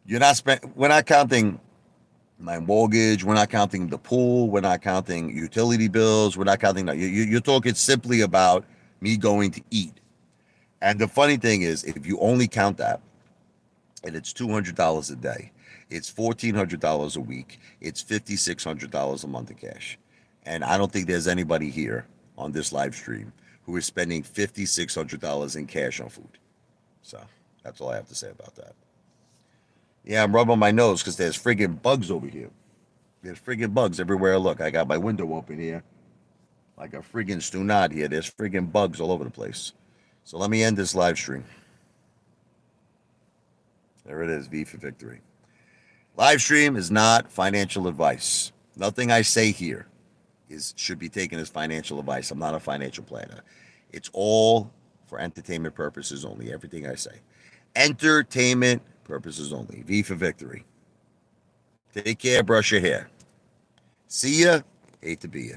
Speaker 1: We're not counting my mortgage. We're not counting the pool. We're not counting utility bills. We're not counting that. You're talking simply about me going to eat. And the funny thing is, if you only count that, and it's $200 a day, it's $1,400 a week, it's $5,600 a month in cash. And I don't think there's anybody here on this live stream who is spending $5,600 in cash on food. So that's all I have to say about that. Yeah, I'm rubbing my nose because there's friggin' bugs over here. There's friggin' bugs everywhere I look. I got my window open here. Like a friggin' stunad here. There's friggin' bugs all over the place. So let me end this live stream. There it is, V for victory. Live stream is not financial advice. Nothing I say here should be taken as financial advice. I'm not a financial planner. It's all for entertainment purposes only. Everything I say. Entertainment purposes only. V for victory. Take care. Brush your hair. See ya. Hate to be ya.